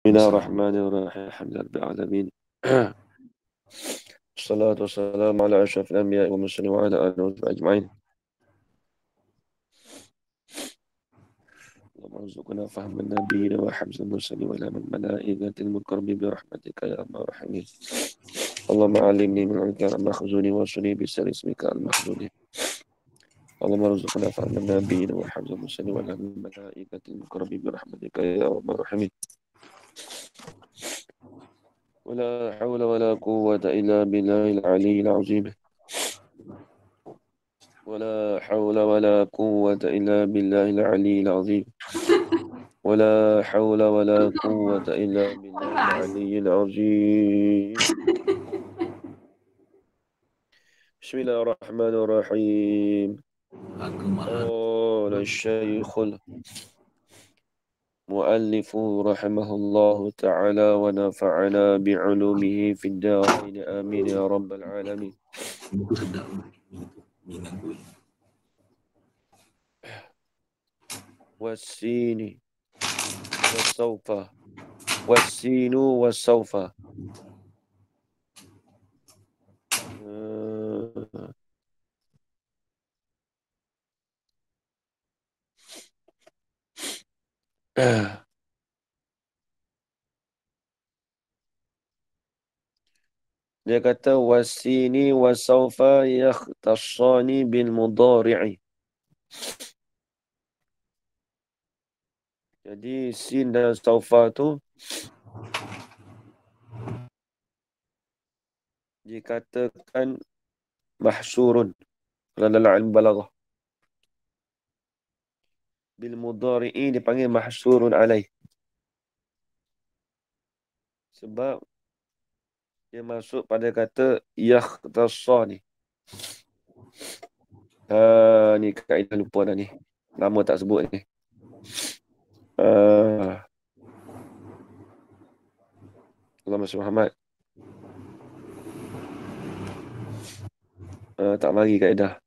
Bismillahirrahmanirrahim. Alhamdulillah alamin. Wassalatu wassalamu ala asyrafil anbiya'i wal mursalin wa ala alihi wa sahbihi ajma'in. اللهم ارزقنا فهم النبيين وحفظ المرسلين وإلهام الملائكة المكرمين برحمتك يا أرحم الراحمين. اللهم علمني من علمك المخزوني وارشدني بسر اسمك المخزوني. اللهم ارزقنا فهم النبيين وحفظ المرسلين وإلهام الملائكة المكرمين برحمتك يا أرحم الراحمين. ولا حول ولا قوة إلا بالله العلي العظيم. ولا حول ولا قوة إلا بالله العلي العظيم. ولا حول ولا قوة إلا بالله العلي العظيم. بسم الله الرحمن الرحيم. قال الشيخ المؤلف رحمه الله تعالى ونفعنا بعلومه في الدارين آمين يا رب العالمين. والسين والسوف والسين والسوف Dia kata wasini wasaufa yakhtassani bil mudhari'i. Jadi sin dan saufa tu dikatakan mahsyurun dalam ilmu balaghah. Bil mudhari'i dipanggil mahsyurun alaih. Sebab dia masuk pada kata yakhtassani. Ni kaedah lupa dah ni. Lama tak sebut ni. Allahumma salli Muhammad. Tak mari kaedah.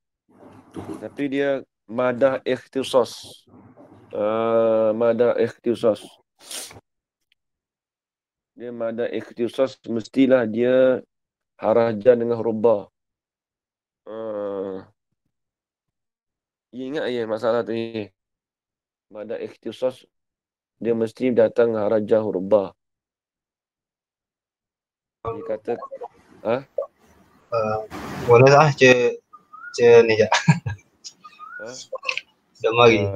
Tapi dia madah ikhtisas. Madah ikhtisas. Dia madah ikhtisas mestilah dia harajan dengan huruf ba. Ingat ya masalah tu ni. Madah ikhtisas dia mesti datang harajan huruf ba. Dia kata boleh lah ni je. Dah mari.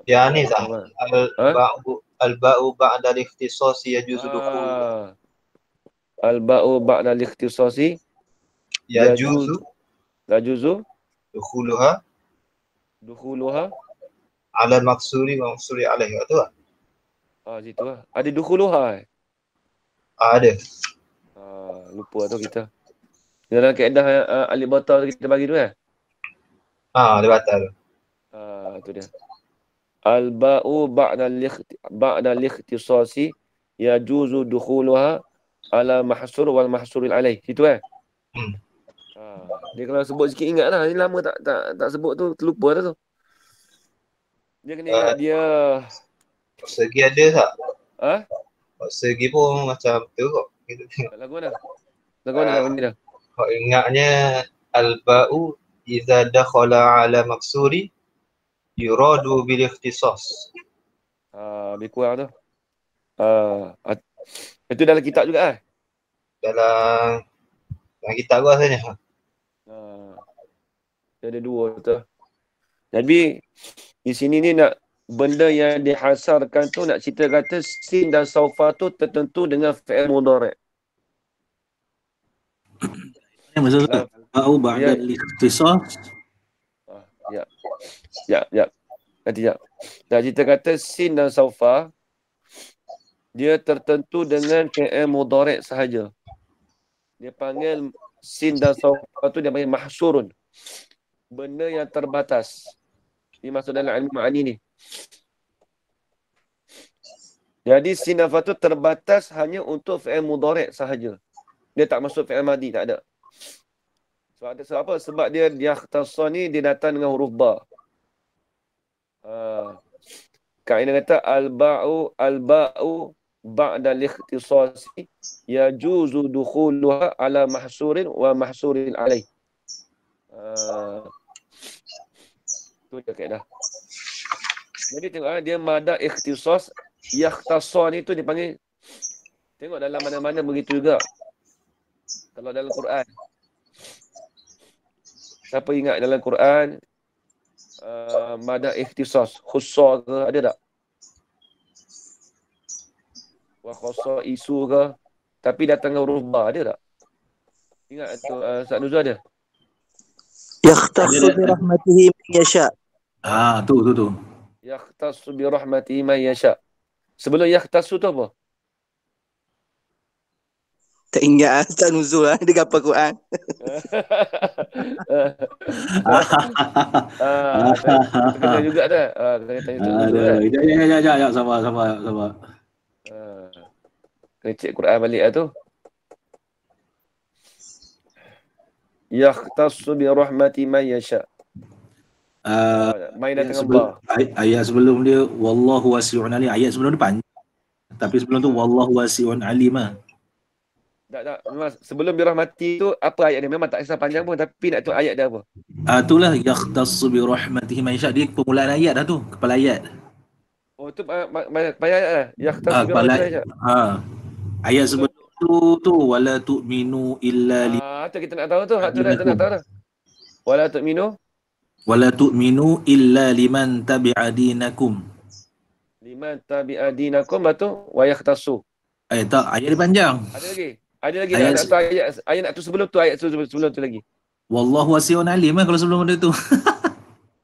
Ya ni sah. Al-ba'u ba'da al-ikhtisasi yajuzu dukhul. Al-ba'u ba'da al-ikhtisasi yajuzu dukhuluha ala al-maqsuri wa maqsuri alaihi. Tu lah. Situ lah. Ada dukhuluha. Ada. Lupa tu kita. Dalam kaedah alif batal kita bagi tu kan? Alif batal. Tu dia. Al-ba'u ba'da al-ikhtisasi yajuzu dukhuluha ala mahsur wal mahsuril alaih. Situ kan? Dia kalau sebut sikit ingat lah. Ini lama tak sebut tu, terlupa dah tu. Dia kena ingat dia. Segi ada tak? Segi pun macam tu kok. Lagu mana? Lagu mana nak bunyi dah? Kau ingatnya al-ba'u idza dakhala ala maksuri yuradu bil ikhtisas. Lebih kurang tu. Itu dalam kitab juga Dalam kitab gua rasanya. Ada dua tu. Jadi di sini ni nak benda yang dihasarkan tu nak cerita kata sin dan saufa tu tertentu dengan fi'il mudhari'. Maksudnya ba'u ba'da al-ikhtisas. Ya. Nanti jap. Nak cerita kata sin dan saufa dia tertentu dengan fi'il mudhari' sahaja. Dia panggil sin dan saufa tu dia panggil mahsyurun. Benda yang terbatas. Ini masuk dalam ilmu ma'ani ni. Jadi sin dan saufa tu terbatas hanya untuk fi'il mudhari' sahaja. Dia tak masuk fi'il madhi, tak ada. Sebab apa? Sebab dia yakhtassani dia datang dengan huruf ba. kaedah kata al-ba'u ba'da al-ikhtisasi yajuzu dukhuluha ala mahsurin wa mahsurin alaih. Tu dia kaedah. Jadi tengok dia madah ikhtisas, yakhtassan itu dipanggil, tengok dalam mana-mana begitu juga. Kalau dalam Quran, siapa ingat dalam Quran madah ikhtisas, khussa ke ada tak? Wa khassa isu ke? Tapi datang dengan huruf ba ada tak? Ingat tu Ustaz Nuzul ada? Yakhtassu bi rahmatihi man yasha. Tu. Yakhtassu bi rahmatihi man yasha. Sebelum yakhtassu tu apa? Tak ingat Ustaz Nuzul dia apa Quran. Kena juga dah. Kena tanya Ustaz Nuzul kan? Ya, sabar. Kena cek Quran balik lah tu. Yakhtassu bi rahmati man yasha. Main datang ba. Ayat sebelum dia wallahu wasi'un alim. Ayat sebelum dia panjang. Tapi sebelum tu wallahu wasi'un alim ah. Tak. Memang sebelum bi rahmati tu apa ayat dia? Memang tak kisah panjang pun, tapi nak tu ayat dia apa? Itulah yakhtassu bi rahmatihi man yasha. Dia permulaan ayat dah tu, kepala ayat. Oh tu banyak ayat lah. Yakhtassu bi rahmati man yasha. Ayat sebelum tu wala tu'minu illa tu kita nak tahu tu. Tu nak tahu dah. Wala tu'minu illa liman tabi'a dinakum. Liman tabi'a dinakum batu wa yakhtassu. Tak, ayat dia panjang. Ada lagi ayat nak tu sebelum tu, ayat sebelum tu lagi. Wallahu wasi'un alim kalau sebelum ada tu.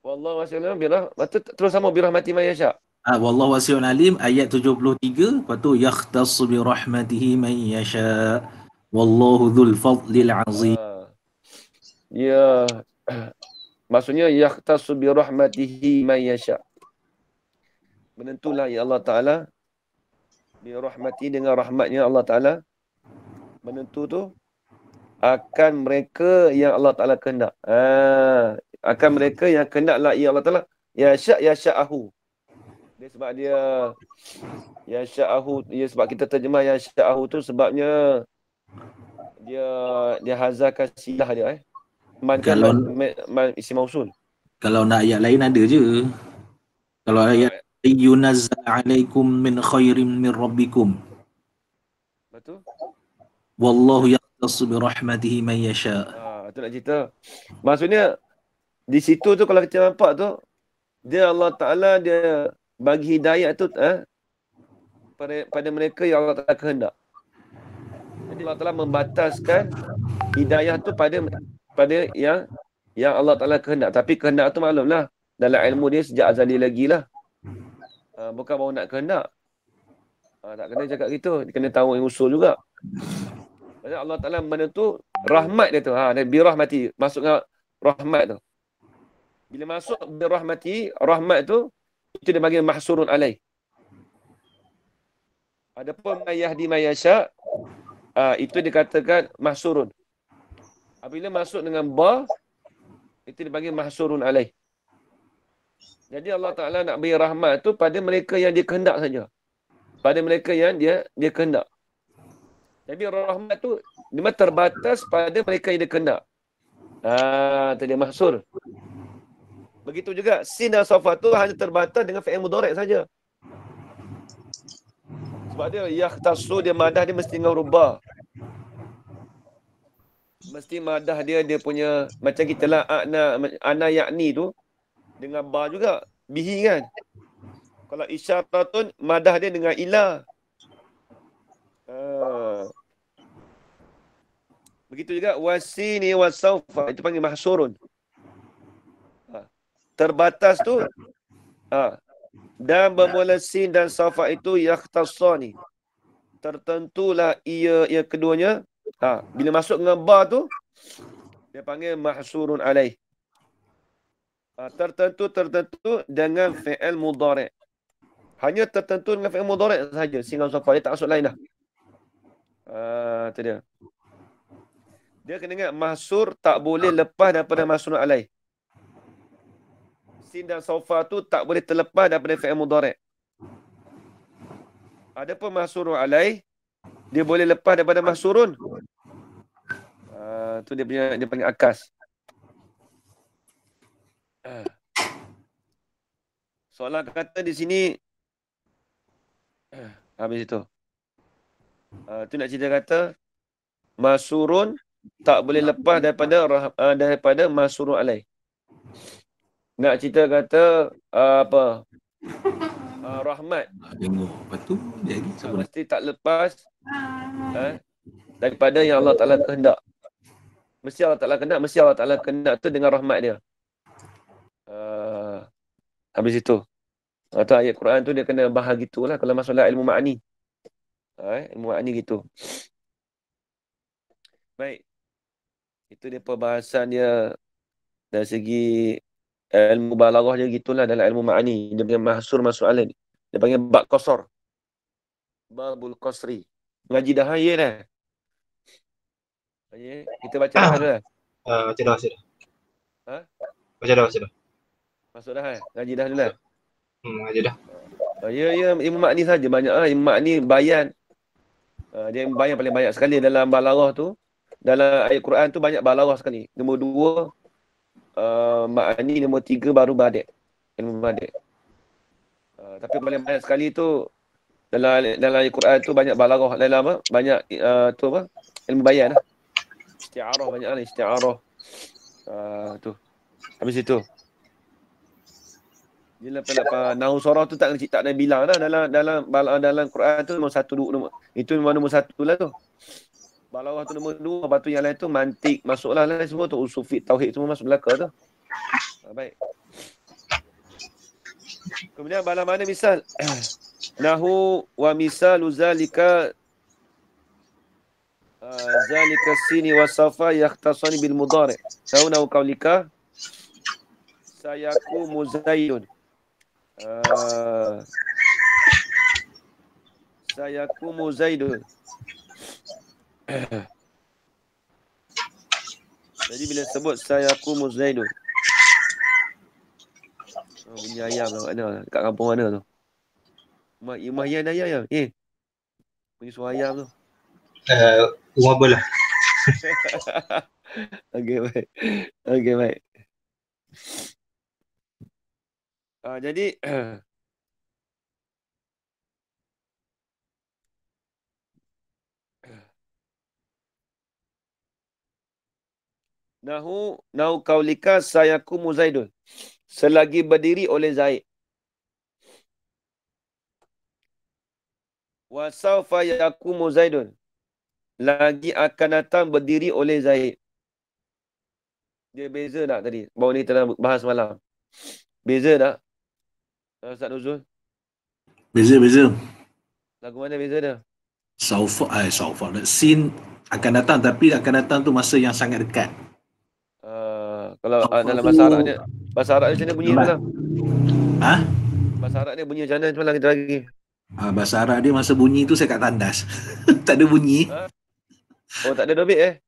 Wallahu wasi'un alim terus sama bi rahmati man yasha. Wallahu wasi'un alim ayat 73, lepas tu yakhtassu bi rahmatihi man yasha. Wallahu dzul fadlil azim. Ya. Maksudnya yakhtassu bi rahmatihi man yasha. Menentulah ya Allah Taala bi rahmati, dengan rahmatnya Allah Taala. Menentu tu akan mereka yang Allah Taala kehendak. Akan mereka yang kehendaklah ya Allah Taala yasha'ahu. Dia sebab dia yasha'ahu, sebab kita terjemah yasha'ahu tu sebabnya dia hazarkan silah dia man isi mausul. Kalau nak ayat lain ada je. Kalau ayat yunazzal alaikum min khairin min rabbikum. Betul? Wallahu yaqtassu bi rahmatihi man yasha. Itu nak cerita. Maksudnya di situ tu kalau kita nampak tu dia Allah Taala dia bagi hidayah tu pada mereka yang Allah Taala kehendak. Jadi Allah Taala membataskan hidayah tu pada yang Allah Taala kehendak. Tapi kehendak tu maklumlah dalam ilmu dia sejak azali lagi lah. Bukan baru nak kehendak. Tak kena cakap gitu. Dia kena tahu usul juga. Maksudnya Allah Ta'ala menentu rahmat dia tu. Bi rahmati. Masuk dengan rahmat tu. Bila masuk bi rahmati, rahmat tu, itu dia bagi mahsurun alaih. Adapun mayahdi mayasya, itu dikatakan mahsurun. Apabila masuk dengan ba, itu dia bagi mahsurun alaih. Jadi Allah Ta'ala nak beri rahmat tu pada mereka yang dia kehendak saja. Pada mereka yang dia kehendak. Jadi rahmat tu dia terbatas pada mereka yang dia kehendak. Itu dia mahsur. Begitu juga sin dan safa tu hanya terbatas dengan fi'il mudhari' saja. Sebab dia yakhtassu, dia madah dia mesti dengan rubah. Mesti madah dia punya macam kita lah ana yakni tu dengan ba juga bihi kan. Kalau isyaratun madah dia dengan ila. Begitu juga wasini wasaufa itu panggil mahsurun. Terbatas tu dan bermula sin dan saufa itu yakhtassani. Tertentulah ia keduanya. Bila masuk dengan ba tu dia panggil mahsurun alaih. Tertentu dengan fi'il mudhari'. Hanya tertentu dengan fi'il mudhari' saja singgah safa, dia tak masuk lain dah. Itu dia. Dia kena ingat mahsur tak boleh lepas daripada mahsurun alaih. Sin dan safa tu tak boleh terlepas daripada fi'il mudhari'. Adapun mahsurun alaih, dia boleh lepas daripada mahsurun. Tu dia panggil akas. Soalan kata di sini habis itu. Tu nak cerita kata mahsurun tak boleh lepas daripada mahsurun alaih. Nak cerita kata rahmat. Tengok. Lepas tu jadi siapa Mesti tak lepas daripada yang Allah Ta'ala kehendak. Mesti Allah Ta'ala kehendak tu dengan rahmat dia. Habis itu. Atau ayat Quran tu dia kena bahas gitulah kalau masalah ilmu ma'ani. Ilmu ma'ani gitu. Baik. Itu dia perbahasan dia dari segi ilmu balaghah dia gitulah dalam ilmu ma'ani. Dia panggil mahsur alaih. Dia panggil bab qasar. Babul qasri. Ngaji dah ya dah. Kita baca dah dah. Baca dah. Baca dah. Masuk dah ngaji dah dulu. Ngaji dah. Ya, ilmu ma'ni saja banyak ilmu ma'ni bayan. Dia bayan paling banyak sekali dalam balaghah tu. Dalam ayat Quran tu banyak balaghah sekali. Nombor 2 ma'ni, nombor 3 baru badek. Ilmu badek. Tapi paling banyak sekali tu dalam ayat Quran tu banyak balaghah, dalam apa? Banyak tu apa? Ilmu bayan lah. Isti'arah banyak lah, isti'arah. Tu. Habis itu. Bila nahu surah tu tak ada bilang dah dalam Quran tu nombor 1 2 itu nombor 1 lah tu. Balaghah tu nombor 2, lepas tu yang lain tu mantik masuklah lain semua tu, usul fiqh, tauhid semua masuk belaka tu. Baik. Kemudian bala mana misal nahu wa misalu zalika sini wa safa yahtasani bil mudhari. Nahu qaulika sayaku muzayyun. Sayakumu Zaidun. Jadi bila sebut sayakumu Zaidun. Bunyi ayam lah mana? Dekat kampung mana tu? Rumah ayam ayam. Bunyi suara ayam tu. Rumah bola. Okey baik. Jadi nahu kaulika sayakumu Zaidun. Selagi berdiri oleh Zaid. Wa saufa yakumu Zaidun. Lagi akan datang berdiri oleh Zaid. Dia beza tak tadi? Baru ni kita bahas malam. Beza tak? Ustaz Nuzul? Beza. Lagu mana beza dia? Saufa. Sin akan datang, tapi akan datang tu masa yang sangat dekat. Kalau dalam bahasa Arab ni, bahasa Arab ni macam mana bunyi malam? Bahasa Arab ni bunyi macam mana semalam kita lagi? Bahasa Arab dia masa bunyi tu saya kat tandas. Tak ada bunyi. Oh, tak ada dobit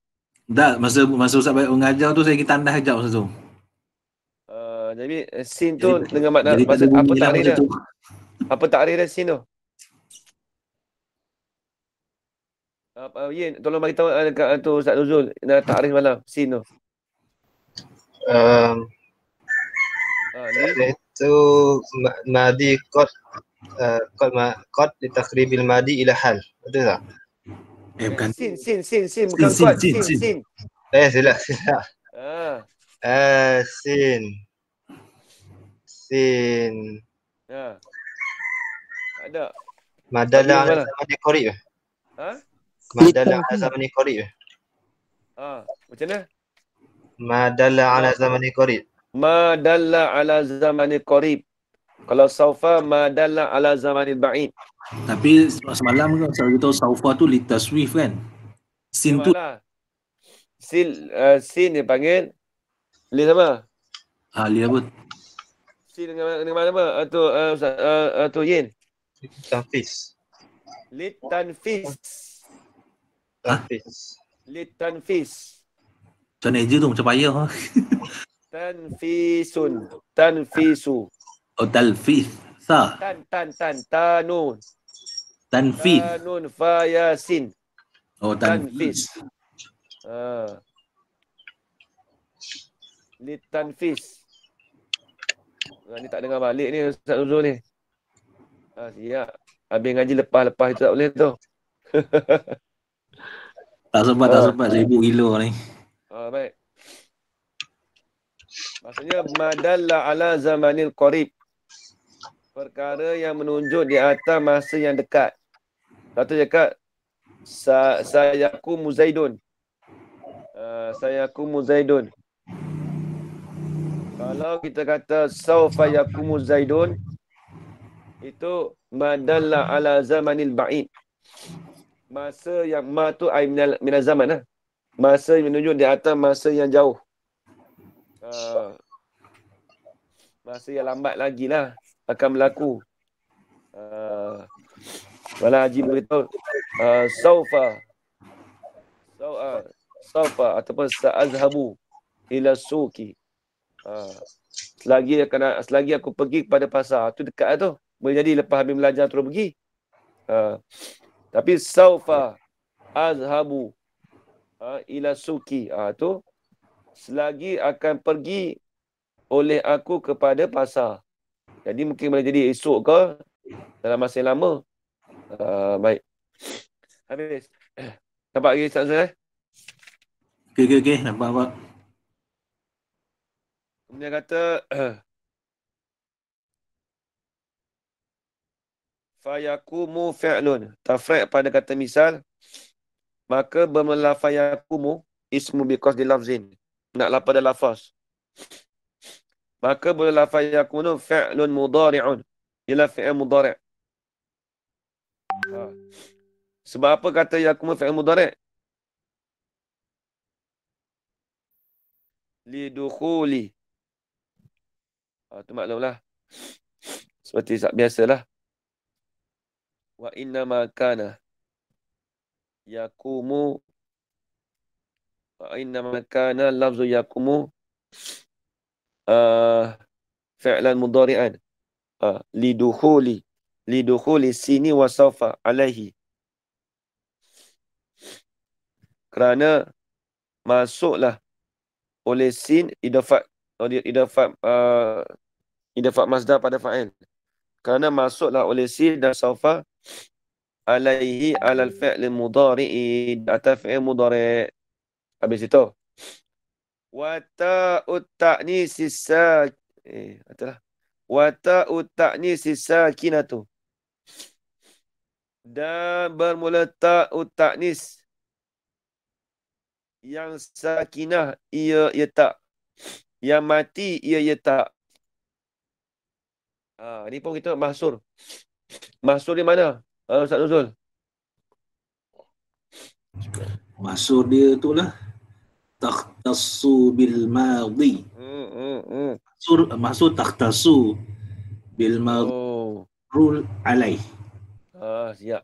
Tak, masa Ustaz mengajar tu saya pergi tandas sekejap masa tu. Jadi sin tu dengan makna masa apa takrif dia? Apa takrif dia sin tu? Yin, tolong bagi tahu dekat tu Ustaz Nuzul, nak takrif malam sin tu. Itu madi qad li takhribil madi ila hal. Betul tak? Bukan. Sin bukan qad, sin. Silap. Sin. Ya. Ada. Madalla ala zamani qarib. Madalla ala zamani qarib. Macam mana? Madalla ala zamani qarib. Madalla ala zamani qarib. Kalau saufa madalla ala zamani ba'id. Tapi semalam kan saya tahu saufa tu litaswif kan. Sin tu. Sin dia panggil li apa? Li apa? Sin dengan mana apa? Atau Yin. Tanfis. Litanfis. Macam mana je tu? Macam payah. Tanfisu. Oh, talfis. Tanun. Tanfid. Tanun fayasin. Oh, tanfis. Litanfis. Ni tak dengar balik ni Ustaz Nuzul ni. Siap. Habis ngaji lepas-lepas itu tak boleh tu. Tak sempat, sibuk gila ni. Baik. Maksudnya madalla ala zamanil qarib. Perkara yang menunjuk di atas masa yang dekat. Satu cakap sayakumu Zaidun. Sayakumu Zaidun. Kalau kita kata saufa yakumu Zaidun, itu madalla ala zamanil ba'id. Masa yang ma tu ay minal zaman lah. Masa yang menunjuk di atas masa yang jauh. Masa yang lambat lagi lah akan berlaku. Wala Haji beritahu saufa ataupun sa'azhabu ila suki. Selagi aku pergi kepada pasar, tu dekat tu. Boleh jadi lepas habis belajar terus pergi. Tapi saufa azhabu ila suki. Tu selagi akan pergi oleh aku kepada pasar. Jadi mungkin boleh jadi esok ke dalam masa yang lama. Baik. Habis. Nampak lagi Ustaz Zul? Okey. Nampak. Kemudian kata fayakumu fi'lun. Tafriq pada kata misal. Maka bermula fayakumu ismu biqasdi lafzin. Nak pada lafaz. Maka bermula fayakumu fi'lun mudari'un. Ialah fi'il mudari'. Sebab apa kata yakumu fi'il mudari'? Lidukhuli. Itu maklumlah. Seperti biasalah. Wa inna ma kana yakumu. Wa inna ma kana lafzu yakumu fi'lan mudari'an. Lidukhuli. Lidukhuli sini wa sawfa alaihi. Kerana masuklah oleh sin idafat masdar pada fa'il. Kerana masuklah oleh sin dan sawfa alaihi alal fi'l mudhari'i atas fi'il mudhari'. Habis itu. Wa ta'ut ta'nisi wa ta'ut ta'nisi sakinatu. Dan bermula ta'ut ta'nis yang sakinah ia tak. Yang mati ia tak. Ni pun kita mahsur. Mahsur di mana? Ustaz Nuzul. Mahsur dia tu lah. Takhtassu bil madhi. Mahsur takhtassu bil madhi. Rul alaih. Siap.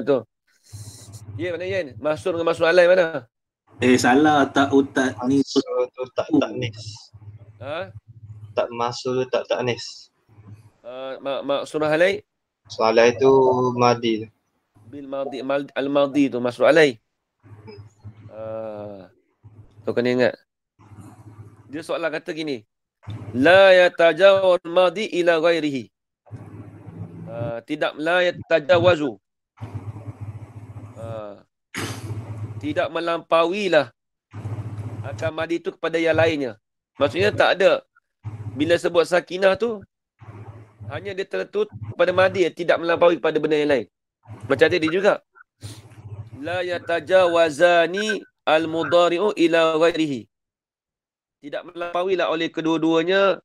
Tu. Ya, mana Yen? Mahsur dengan mahsur alai mana? Salah. Ta'ut ta'nis. Ta'nis. Tak masuk tak ta'nis. Mahsur alai? Soalan itu madi. Bil madi. Al-madi tu mahsur alai. Tu kena ingat. Dia soalan kata gini. La yatajawaz madi ila ghairihi. Tidak la yatajawazu. Tidak melampauilah akan madi itu kepada yang lainnya. Maksudnya tak ada. Bila sebut sakinah tu, hanya dia terletus pada madi, tidak melampaui kepada benda yang lain. Macam tadi juga. La yatajawazani al-mudari'u ila ghairihi. Tidak melampauilah oleh kedua-duanya,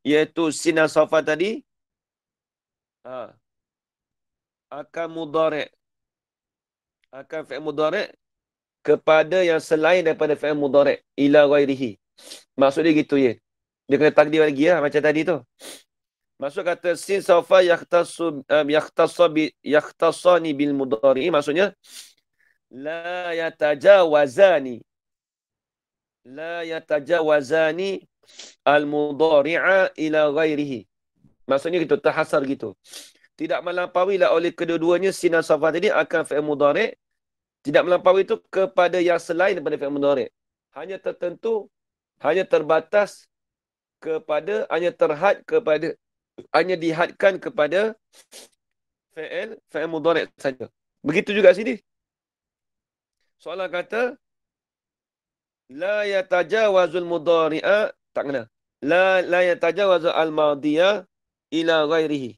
iaitu sin dan safa tadi, akan mudari'. Akan fi'il mudari' kepada yang selain daripada fi'il mudari' ila ghairihi. Maksud dia gitu ya. Dia kena takdir lagi lah macam tadi tu. Maksud kata sin sawfa yakhtassani bil mudhari, maksudnya la yatajawazani al mudhari'a ila ghairihi. Maksudnya gitu, terhasar gitu. Tidak melampauilah oleh kedua-duanya sin dan safar tadi akan fi'il mudhari'. Tidak melampaui itu kepada yang selain daripada fi'il mudhari'. Hanya tertentu, hanya terbatas kepada, hanya dihadkan kepada fi'il mudhari' saja. Begitu juga sini. Soalan kata la yatajawazul mudhari'a, tak kena. La yatajawazul al-madiyah ila ghairihi.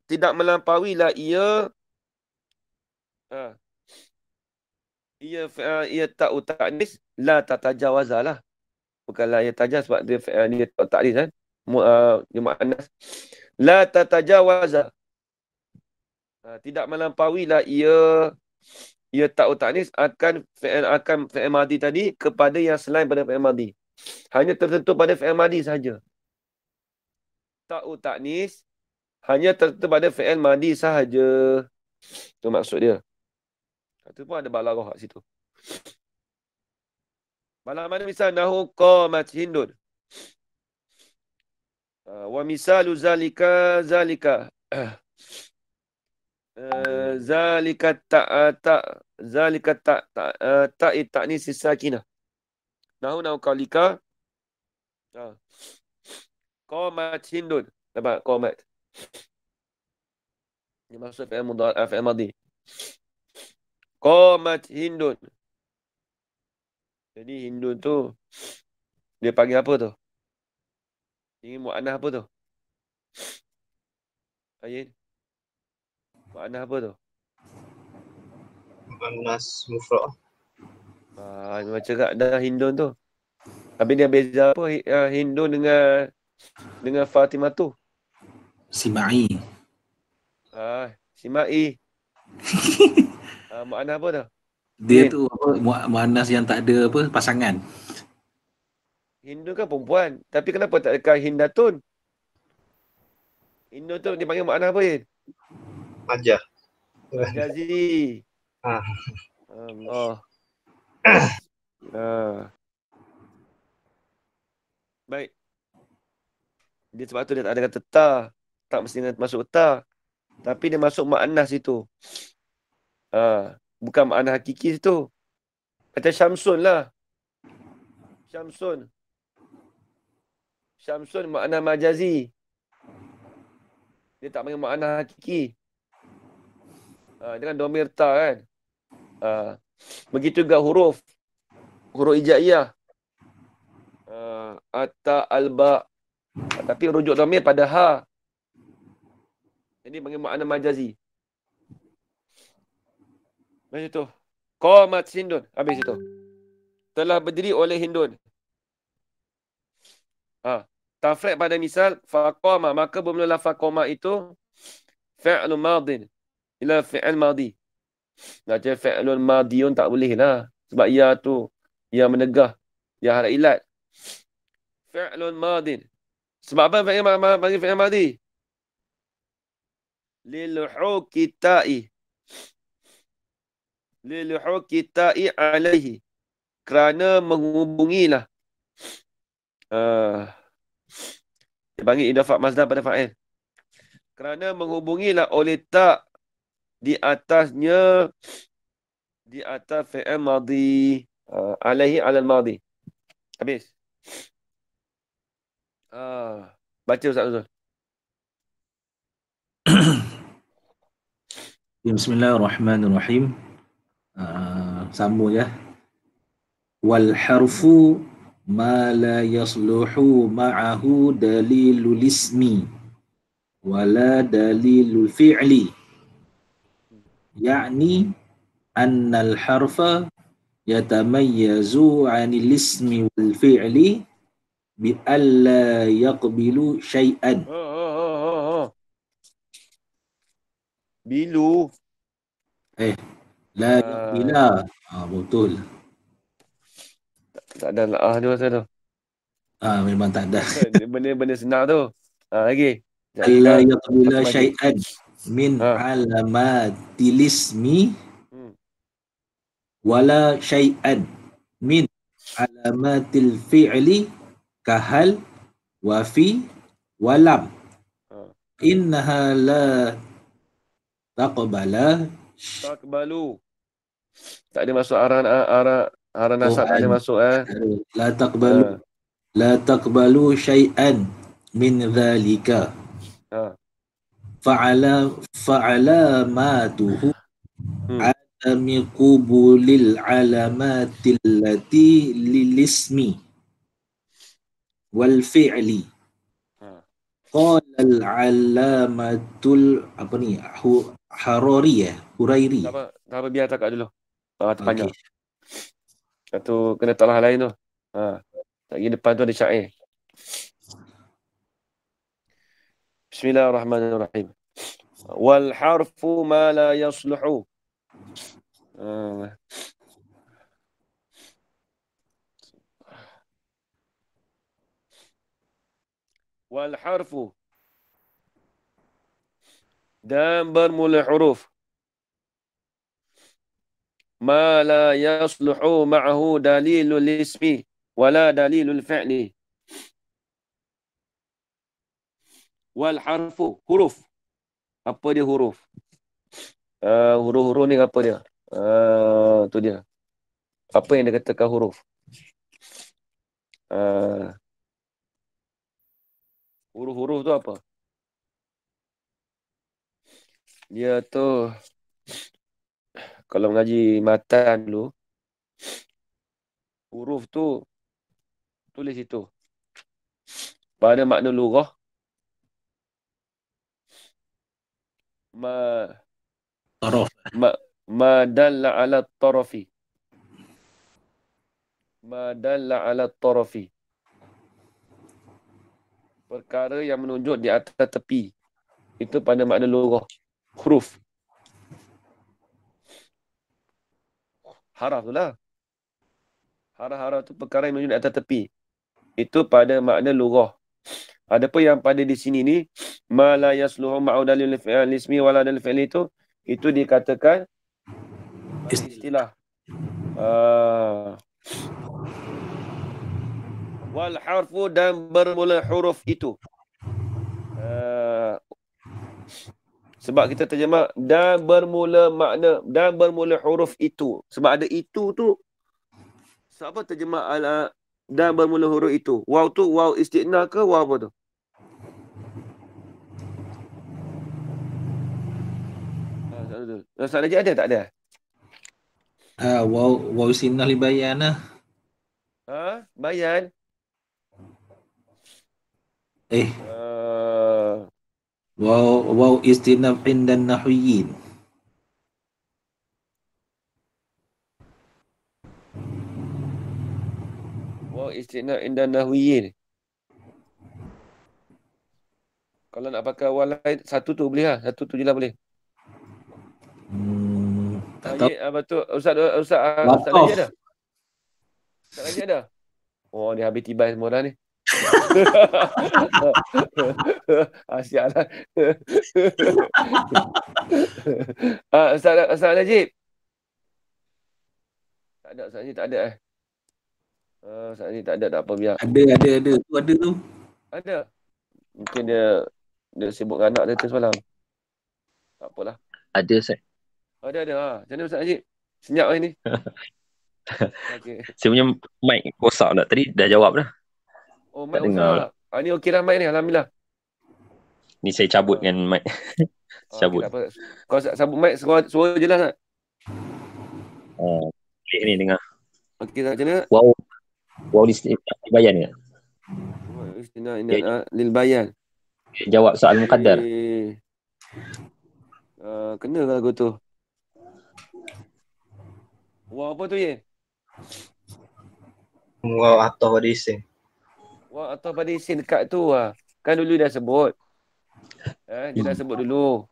Tidak melampauilah ia ia ta'u ta'nis la tatajawazalah. Bukan la yatajawaz sebab dia ta'u ta'nis kan. Dia muannas. La tatajawaza. Tidak melampauilah ia ta'u ta'nis akan fi'il madhi tadi kepada yang selain pada fi'il madhi. Hanya tertentu pada fi'il madhi sahaja. Ta'u ta'nis hanya tertentu pada fi'il madhi sahaja. Itu maksud dia. Itu pun ada balaghah kat situ. Balaghah mana misal nahu qamat hindun. Wa misalu zalika ta'i ta'nis sakinah. Nahu qaulika qamat hindun. Nampak qamat. Ini maksud fi'il madhi. Qamat hindun. Jadi hindun tu dia panggil apa tu? Ini mu'annah apa tu? Ayin. Mu'annah apa tu? Mu'annas mufrad. Macam kat dah hindun tu. Habis dia beza apa hindun dengan Fatimah tu? Sima'i. Sima'i. Mu'annah apa tu? Dia tu apa, muannas yang tak ada apa pasangan. Hindun kan perempuan. Tapi kenapa tak dekat hindatun? Hindun tu dipanggil mu'annah apa, Yin? Majah. Majazi. Allah. Baik. Dia sebab tu dia tak ada kata ta. Tak mesti masuk ta. Tapi dia masuk mu'annas situ. Bukan makna hakiki situ. Kata Syamsun lah. Syamsun makna majazi. Dia tak panggil makna hakiki. Dia kan domir ta kan. Begitu juga huruf hijaiyah. Atta, alba. Tapi rujuk domir pada ha. Jadi panggil makna majazi. Macam tu. Qamat hindun. Habis itu. Telah berdiri oleh hindun. Tafriq pada misal faqama, maka bermula faqama itu fi'lun madin ila fi'il madhi. Nak cakap fi'lun madiyun tak boleh lah. Sebab ia tu ia menegah, ia harap ilat. Fi'lun madin. Sebab apa panggil fi'il madhi? Lilhuqi ta'i alaihi. Kerana menghubungilah. Dia panggil idafat masdar pada fa'il. Kerana menghubungilah oleh tak di atasnya, di atas fi'il madhi. Alaihi alal madhi. Habis. Baca Ustaz Nuzul. Bismillahirrahmanirrahim. Sambung ya. Wal harfu ma la yasluhu ma'ahu dalilul ismi wala dalilul fi'li. Yani annal harfa yatamayyazu 'anil ismi wal fi'li bi alla yaqbilu syai'an. Bilu. La yaqbila. Betul. Tak ada lah dia masa tu. Memang tak ada. Benda-benda senang tu. Lagi. La yaqbila syai'an min alamatil ismi wala syai'an min alamatil fi'li kahal wa fi walam. Innaha la taqbala Takbalu. Tak ada masuk arah nasab, tak ada masuk la taqbalu Ha. la taqbalu syai'an min dhalika Ha. fa'alamatuhu Hmm. adami qubulil alamatil lati lil ismi wal fi'li. Ha. Qala al-allamatul Hurairi. Tak apa, biar tak dulu. Terpanjang. Okey. Satu kena talah lain tu. Lagi depan tu ada syair. Bismillahirrahmanirrahim. Wal harfu ma la yasluhu. Wal harfu dan bermula huruf ma la yasluhu ma'ahu dalilul ismi wala dalilul fi'li. Wal harfu, huruf. Apa dia huruf? Huruf-huruf ni apa dia? Tu dia. Apa yang dia katakan huruf? Huruf-huruf tu apa? Dia tu kalau mengaji matan dulu, huruf tu tulis itu. Pada makna lughah Taraf. ma dalla ala tarafi. Ma dalla ala tarafi. Perkara yang menunjuk di atas tepi. Itu pada makna lughah. Huruf. Haraf tu lah. Haraf-haraf tu perkara yang menunjuk di atas tepi. Itu pada makna lughah. Adapun yang pada di sini ni, ma la yasluhu ma'u dalil ismi wala dalil fi'li itu dikatakan istilah. Wal harfu dan bermula huruf itu. Sebab kita terjemah dan bermula makna dan bermula huruf itu. Sebab ada itu tu. Siapa terjemah dan bermula huruf itu? Waw tu waw istighna ke waw apa tu? Ustaz Najib ada tak ada? Waw istighna li bayan lah. Bayan. Waw istighna indan nahwiyin. Waw istighna indan nahwiyin. Kalau nak pakai waw lain, satu tu boleh lah. Satu tu je lah boleh. Tak tahu. Apa tu? Ustaz Najib ada? Ustaz Najib ada? Oh, dia habis tibai semua dah ni. Asyik lah. Ustaz Najib. Tak ada, Ustaz Najib tak ada Ustaz Najib tak ada, tak apa biar. Ada. Tu ada tu. Ada. Mungkin dia sibuk dengan anak dia tu semalam. Tak apalah. Ada, Ustaz. Ada. Macam mana Ustaz Najib? Senyap hari ni? Okay. Saya punya mic rosak dah. Tadi dah jawab dah. Oh, mic rosak. Ni okey dah mic ni, Alhamdulillah. Ni saya cabut dengan mic. Cabut. Okay, kau sabut mic, suara jelas tak? Klik ni dengar. Okey tak, macam mana? Wow bayan ke? Istina lil bayan. Jawab soal muqaddar. Kena ke lagu tu? Wow, apa tu ye? Wow atau pada isim. Wow atau pada isim dekat tu lah. Kan dulu dah sebut. Dia dah sebut dulu.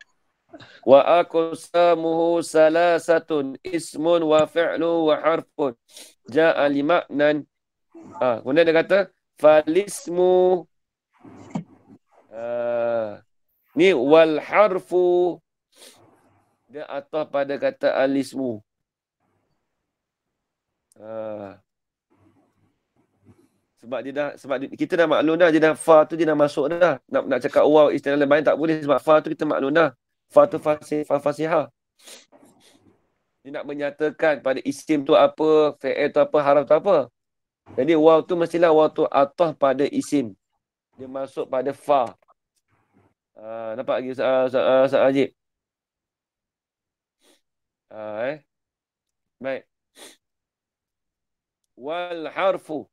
Wa aqsamuhu salasatun ismun wa fi'lu wa harfun. Ja'a li ma'nan. Kemudian dia kata falismu. Ni wal harfu. Dia atau pada kata alismu. Kita dah maklum dah, dia dah fa tu dia dah masuk dah. Nak cakap waw istilah lain tak boleh sebab fa tu kita maklum dah. Fa tu fasihah. Dia nak menyatakan pada isim tu apa, fi'il tu apa, haraf tu apa. Jadi waw tu mestilah waw tu atah pada isim. Dia masuk pada fa. Nampak lagi Ustaz Ajib? Baik. Wal harfu.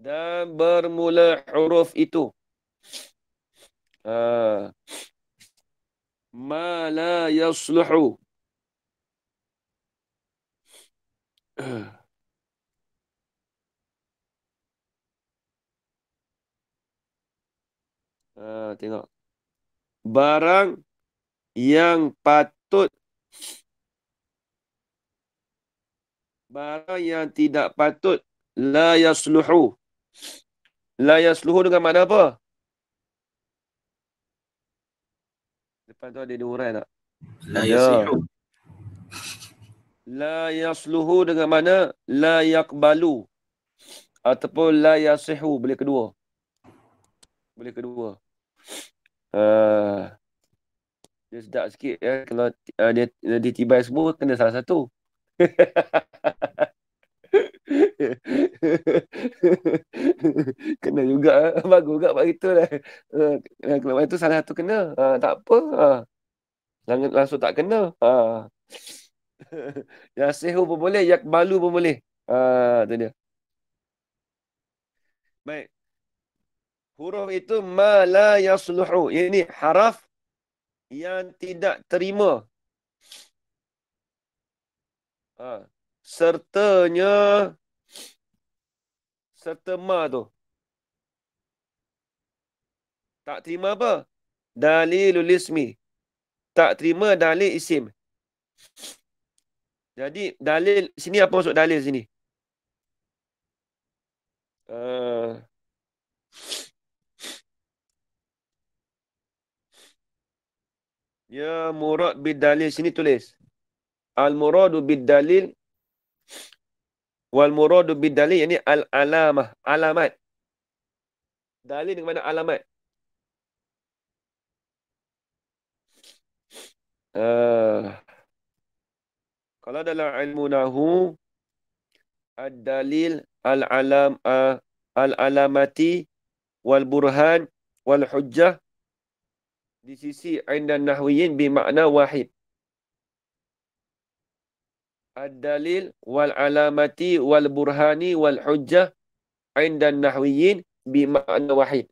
Dan bermula huruf itu. Ma la yasluhu. Tengok. Barang yang patut. Barang yang tidak patut. La yasluhu. La yasluhu dengan makna apa? Depan tu ada dua orang tak? La yasihu. La yasluhu dengan mana? La yaqbalu. Ataupun la yasihu. Boleh kedua. Dia sedap sikit ya. Kalau dia tibai semua, kena salah satu. Kena juga. Bagus juga buat gitu lah. Kalau itu salah satu kena. Tak apa. Langsung tak kena. Yasihu pun boleh. Yakbalu pun boleh. Itu dia. Baik. Huruf itu ma la yasluhu. Ini haraf yang tidak terima. Serta ma tu. Tak terima apa? Dalilul ismi. Tak terima dalil isim. Jadi dalil sini apa maksud dalil sini? Ya murad bid dalil sini tulis. Al muradu bid dalil wal muradu bid dalil ini al alamah, alamat. Dalil dengan mana alamat? Kalau dalam ilmu nahu ad-dalil al-alamati wal burhan wal hujjah di sisi indan nahwiyin bermakna wahid. Ad-dalil wal alamati wal burhani wal hujjah indan nahwiyin bermakna wahid.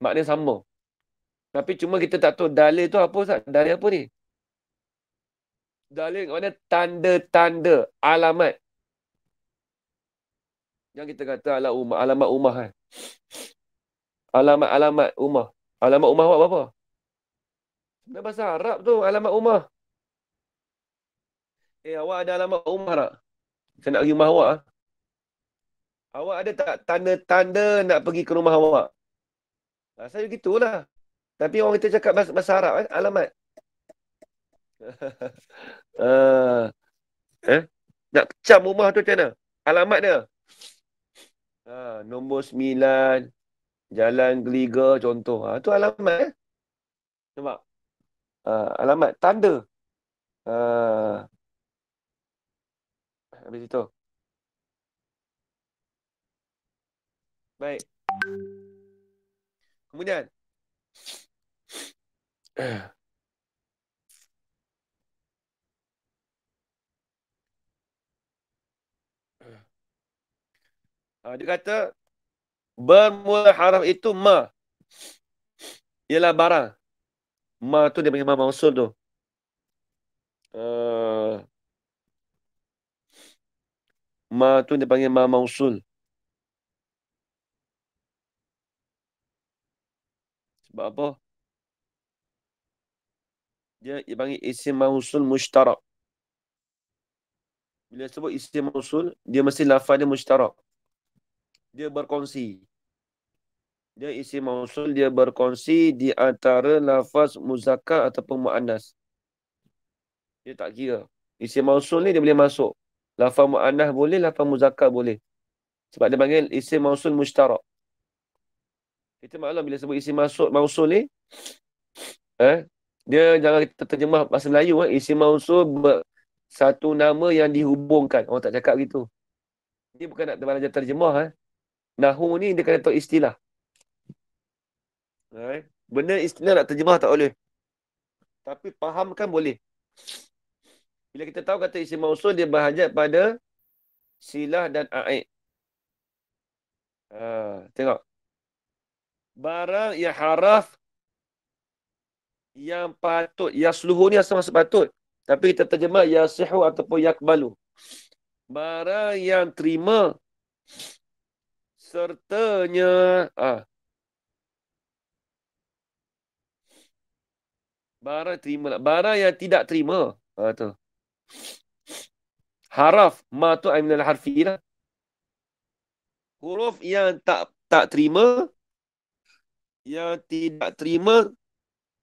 Makna sama. Tapi cuma kita tak tahu dalil tu apa Ustaz? Dalil apa ni? Dalil mana tanda-tanda alamat. Yang kita kata alamat rumah kan. Alamat rumah. Alamat rumah awak apa? Dalam bahasa Arab tu alamat rumah. Awak ada alamat rumah tak? Saya nak pergi rumah awak. Awak ada tak tanda-tanda nak pergi ke rumah awak? Saya begitulah. Tapi orang kita cakap bahasa Arab kan, alamat. Nak kecam rumah tu macam mana? Alamat dia. Nombor 9, Jalan Geliga contoh. Tu alamat. Nampak? Alamat, tanda. Habis itu. Baik. Kemudian. Dia kata, bermula haraf itu ma. Ialah barang. Ma tu dia panggil ma mausul tu. Ma tu dia panggil ma mausul. Sebab apa? Dia panggil isim mausul mushtarak. Bila sebut isim mausul, dia mesti lafaz dia mushtarak. Dia berkongsi. Dia isim mausul, dia berkongsi di antara lafaz muzakkar ataupun muannas. Dia tak kira. Isim mausul ni dia boleh masuk. Lafaz muannas boleh, lafaz muzakkar boleh. Sebab dia panggil isim mausul mushtarak. Kita maklum bila sebut isim mausul ni, dia jangan kita terjemah bahasa Melayu. Isim mausul satu nama yang dihubungkan. Orang tak cakap gitu. Dia bukan nak belajar terjemah. Nahu ni dia kena tahu istilah. Benda istilah nak terjemah tak boleh. Tapi faham kan boleh. Bila kita tahu kata isim mausul, dia berhajat pada silah dan a'id. Tengok. Barang yang haraf yang patut. Yasluhu ni asal maksud patut. Tapi kita terjemah yasihu ataupun yakbalu. Barang yang terima sertanya. Barang terima. Barang yang tidak terima. Tu. Haraf. Ma tu aminal harfi lah. Huruf yang tak terima. Yang tidak terima.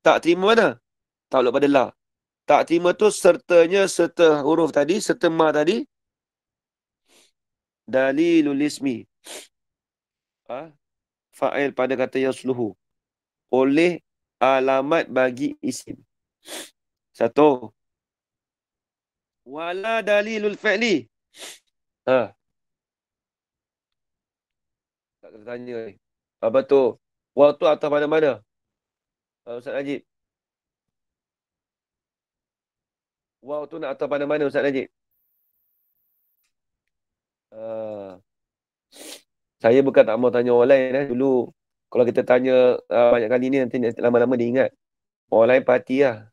Tak terima mana? Tak boleh pada la. Tak terima tu sertanya, serta huruf tadi, serta ma tadi. Dalilul ismi. Fa'il pada kata yasluhu. Oleh alamat bagi isim. Satu. Wala dalilul fi'li. Tak kena tanya ni. Apa tu? Waw tu atas mana-mana? Ustaz Najib. Waw tu nak atas mana-mana Ustaz Najib? Saya bukan tak mau tanya orang lain. Dulu kalau kita tanya banyak kali ni, nanti lama-lama dia ingat. Orang lain parti lah.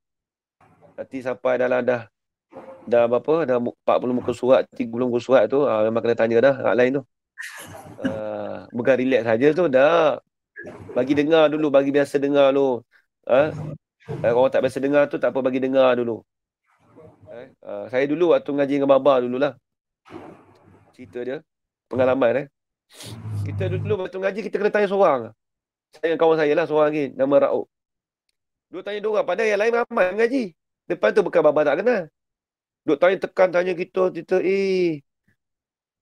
Nanti sampai dah berapa? Dah 40 muka surat, 30 muka surat tu. Memang kena tanya dah hak lain tu. Bukan relax saja tu. Dah. Bagi dengar dulu. Bagi biasa dengar dulu. Orang tak biasa dengar tu tak apa, bagi dengar dulu. Saya dulu waktu ngaji dengan Baba dululah. Cerita dia. Pengalaman. Kita dulu waktu ngaji kita kena tanya seorang. Saya dengan kawan saya lah seorang lagi. Nama Raub. Dua tanya dua orang. Padahal yang lain ramai mengaji. Depan tu bukan Baba tak kenal. Duk tanya kita.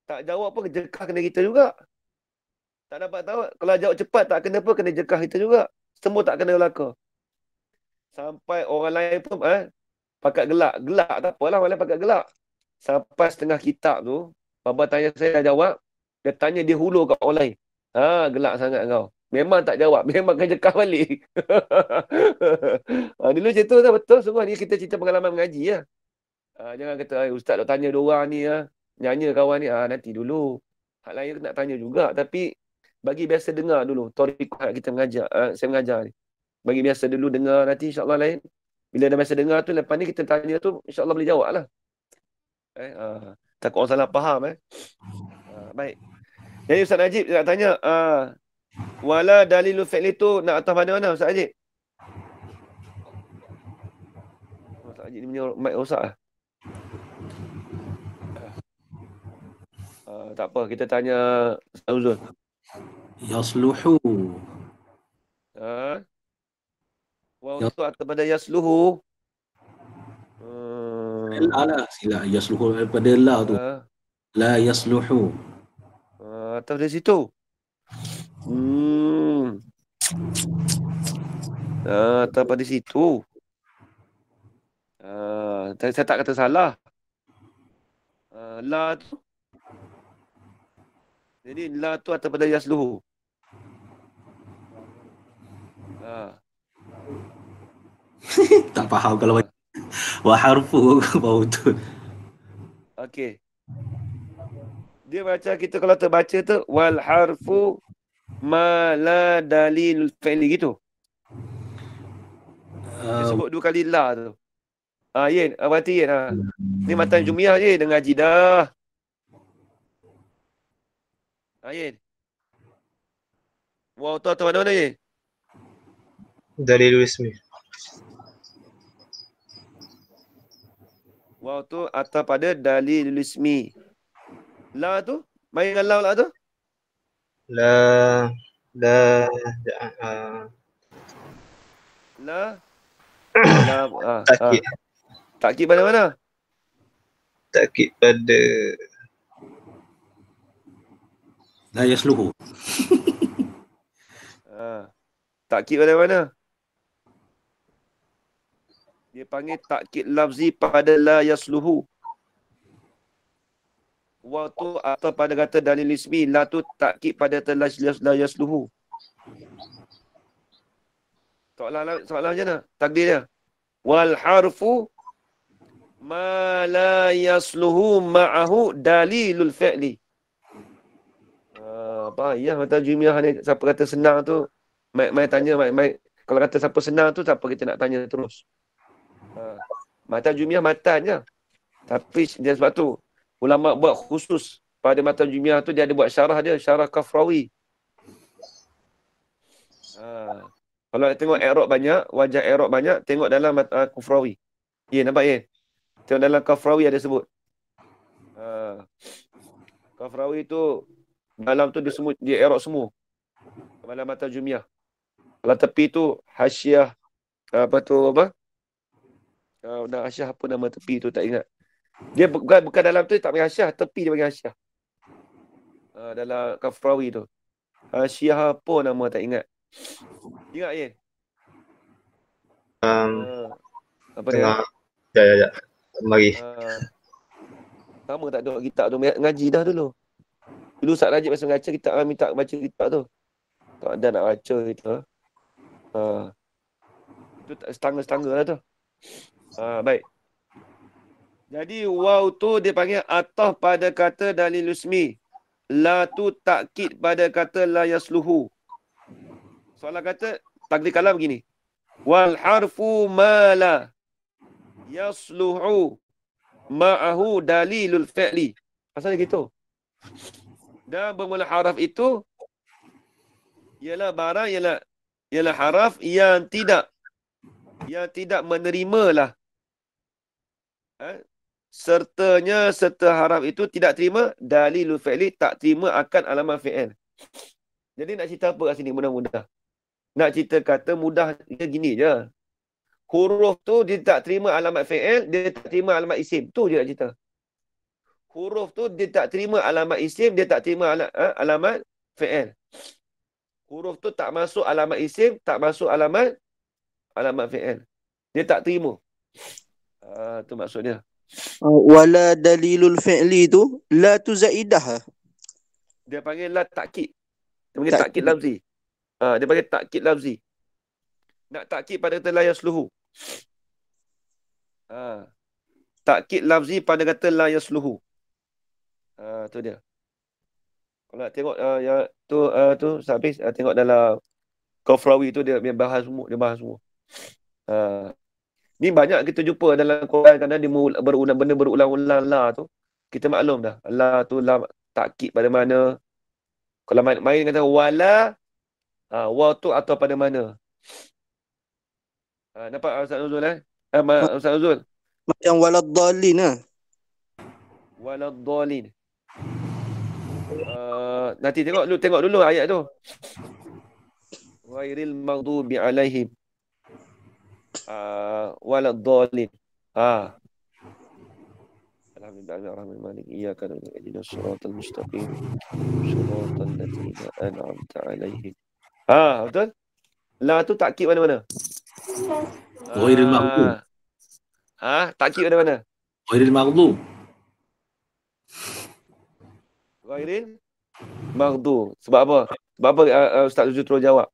Tak jawab pun jekah kena kita juga. Tak dapat tahu. Kalau jawab cepat tak kena apa, kena jekah kita juga. Semua tak kena belaka. Sampai orang lain pun pakat gelak. Gelak tak apalah, orang lain pakat gelak. Sampai setengah kitab tu, Baba tanya saya dah jawab. Dia tanya dia hulur kat orang lain. Gelak sangat kau. Memang tak jawab. Memang kena jekah balik. Dulu cerita tu betul. Semua ni kita cerita pengalaman mengaji lah. Jangan kata, ustaz nak tanya dua orang ni. Nyanyi kawan ni. Nanti dulu. Hak lain nak tanya juga. Tapi bagi biasa dengar dulu. Torikah kita mengajar. Saya mengajar ni. Bagi biasa dulu dengar. Nanti insyaAllah lain. Bila dah biasa dengar tu, lepas ni kita tanya tu, insyaAllah boleh jawab lah. Takut orang salah faham. Baik. Jadi Ustaz Najib nak tanya. Wala dalilul fi'li tu nak atas mana-mana Ustaz Najib? Ustaz Najib ni punya mic rosak lah. Tak apa, kita tanya Ustaz Uzul. Yasluhu. Waw tu atas pada yasluhu. La lah. Sila yasluhu daripada la tu. La yasluhu. Atas dari situ. Atas pada situ. Saya tak kata salah. La tu. Jadi la tu atas pada yasluhu. Tak faham kalau wa harfu bau tu. Okey. Dia baca kita kalau terbaca tu wal harfu ma la dalil fi'li gitu. Dia sebut dua kali la tu. Yen, berarti Yen. Ni matan Jumiah je dengan ngaji dah. Yen. Wow, tu atau mana Yen? Dalilul ismi. Wow tu atas pada dalilul ismi. La tu? Main dengan la tu? La takkid. Takkid pada mana? Takkid pada La yasluhu. Takkid pada mana? Dia panggil takkid lafzi pada la yasluhu. Wa tu atau pada kata dalil ismi, la tu takkid pada la yasluhu. Soalan macam mana? Takdir dia. Wal harfu ma la yasluhu ma'ahu dalilul fi'li. Ya, mata jumiah ni siapa kata senang tu, mai tanya, mai kalau kata siapa senang tu, siapa kita nak tanya terus. Mata jumiah matanya. Tapi dia sebab tu ulama buat khusus pada mata jumiah tu, dia ada buat syarah dia, syarah Kafrawi. Kalau nak tengok i'rab banyak, wajah i'rab banyak, tengok dalam Kafrawi. Ya, nampak ya? Tengok dalam Kafrawi ada sebut. Kafrawi tu dalam tu dia i'rab semua. Dalam mata jumiah. Kalau tepi tu hasyiah apa? Hasyiah apa nama tepi tu tak ingat. Dia bukan dalam tu tak panggil hasyiah, tepi dia panggil hasyiah. Dalam Kafrawi tu. Hasyiah apa nama tak ingat. Ingat ya? Apa dia? Ya. Mari. Sama tak ada kitab tu, ngaji dah dulu. Dulu Ustaz Rajib masa mengajar kita minta baca kitab tu. Tak ada nak baca kita. Itu setengah-setengah lah tu. Baik. Jadi waw tu dia panggil ataf pada kata dalil ismi. La tu takkid pada kata la yasluhu. Soalan kata takdir kalam begini. Wal harfu ma la yasluhu ma'ahu dalilul fi'li. Asalnya gitu. Dan bermula haraf itu ialah barang, ialah haraf yang tidak menerimalah serta haraf itu tidak terima dalilul fi'li, tak terima akan alamat fi'il. Jadi nak cerita apa kat sini mudah-mudah? Nak cerita kata mudah dia gini je. Huruf tu dia tak terima alamat fi'il, dia tak terima alamat isim. Tu je nak cerita. Huruf tu dia tak terima alamat isim, dia tak terima alamat fi'il. Huruf tu tak masuk alamat isim, tak masuk alamat fi'il. Dia tak terima. Tu maksud dia. Wala dalilul fi'li tu la tu zaidah. Dia panggil la takkid. Dia panggil takkid lafzi. Dia panggil takkid lafzi. Nak takkid pada kata la yasluhu. Takkid lafzi pada kata la yasluhu. Tu dia. Kalau nak tengok tu habis tengok dalam Kafrawi tu dia bahas semua, Ni banyak kita jumpa dalam Quran, kadang dia benda berulang-ulang la tu. Kita maklum dah. La tu la takkid pada mana. Kalau main kata wala, wa tu atau pada mana. Nampak Ustaz Nuzul Ustaz Nuzul? Macam waladdallin Waladdallin. Nanti tengok dulu ayat tu. Ghairil maghdubi alaihim waladdallin. Alhamdulillahirabbil alamin. Iyyaka na'budu wa iyyaka nasta'in. Shiratal mustaqim. Shiratal ladzina an'amta alaihim. Betul? La tu takkid mana-mana? Ghairil maghdub. Takkid mana-mana? Ghairil maghdub. Ghairil maghdub. Sebab apa? Sebab apa Ustaz Zul terus jawab?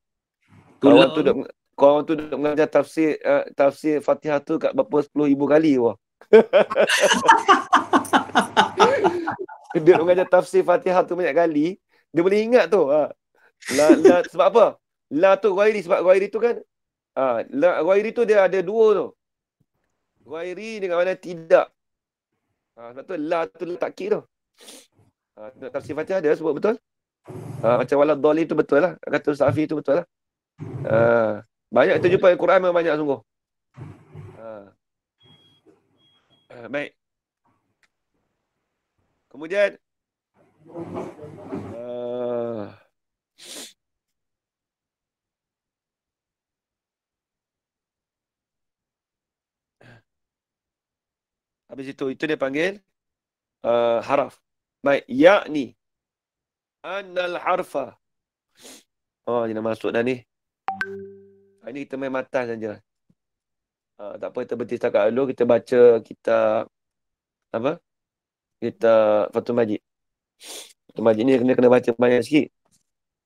Korang tu duduk mengajar tafsir Fatihah tu kat berapa 10,000 kali wah. Dia mengajar tafsir Fatihah tu banyak kali, dia boleh ingat tu. La sebab apa? La tu ghairi, sebab ghairi tu kan ghairi tu dia ada dua tu. Ghairi dengan mana tidak. Sebab tu la tu takkid tu. Tafsir Fatihah dia sebut betul. Macam waladdallin tu betul lah. Kata Ustaz Afi tu betul lah. Banyak kita jumpa Al-Quran memang banyak sungguh. Baik. Kemudian habis itu dia panggil haraf. Baik, yakni. Annal harfa. Oh, dia dah masuk dah ni. Ini kita main matan saja. Tak apa, kita berhenti setakat dulu. Kita baca kitab apa? Kitab Fathul Majid. Fathul Majid ni kena baca banyak sikit.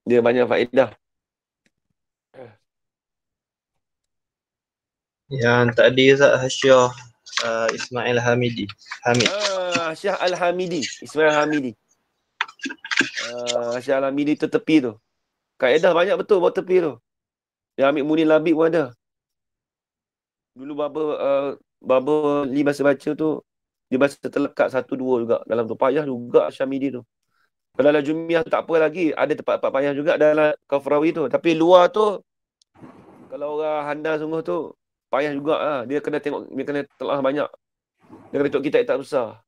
Dia banyak faedah. Yang tadi Ustaz Hasyiah Ismail Hamid. Syah Al-Hamidi. Ismail Hamidi. Syah Al-Hamidi tu tepi tu. Kaedah banyak betul buat tepi tu. Dia ambil Muni Labib pun ada. Dulu Baba Li bahasa baca tu, dia bahasa terlekat 1-2 juga. Dalam tu payah juga Syamidi tu. Kalau dalam Jumiah tu tak apa lagi. Ada tempat-tempat payah juga dalam Kafrawi tu. Tapi luar tu, kalau orang handal sungguh tu, payah juga lah. Dia kena tengok, dia kena telah banyak. Dia kena tengok kitab besar.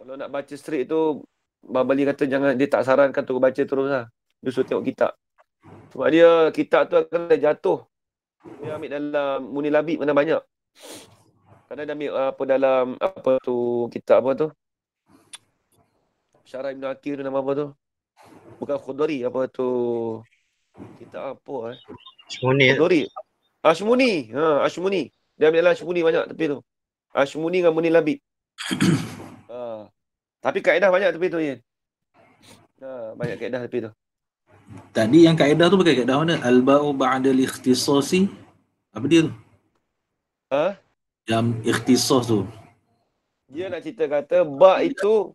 Kalau nak baca straight tu, Baba Li kata jangan, dia tak sarankan tu baca terus lah. Dia suruh tengok kitab. Sebab dia, kitab tu akan jatuh. Dia ambil dalam Muni Labib mana banyak. Kadang dia ambil apa dalam, apa tu, kitab apa tu. Syarah Ibn Aqil tu nama apa tu? Bukan Khudari, apa tu. Kitab apa Shmuni. Khudari. Ashmuni. Ashmuni. Dia ambil dalam Ashmuni banyak tepi tu. Ashmuni dengan Muni Labib. Tapi kaedah banyak tepi tu, Ian. Banyak kaedah tepi tu. Tadi yang kaedah tu pakai kaedah mana? Al-ba'u ba'da al-ikhtisasi. Apa dia tu? Yang ikhtisas tu. Dia nak cerita kata ba' itu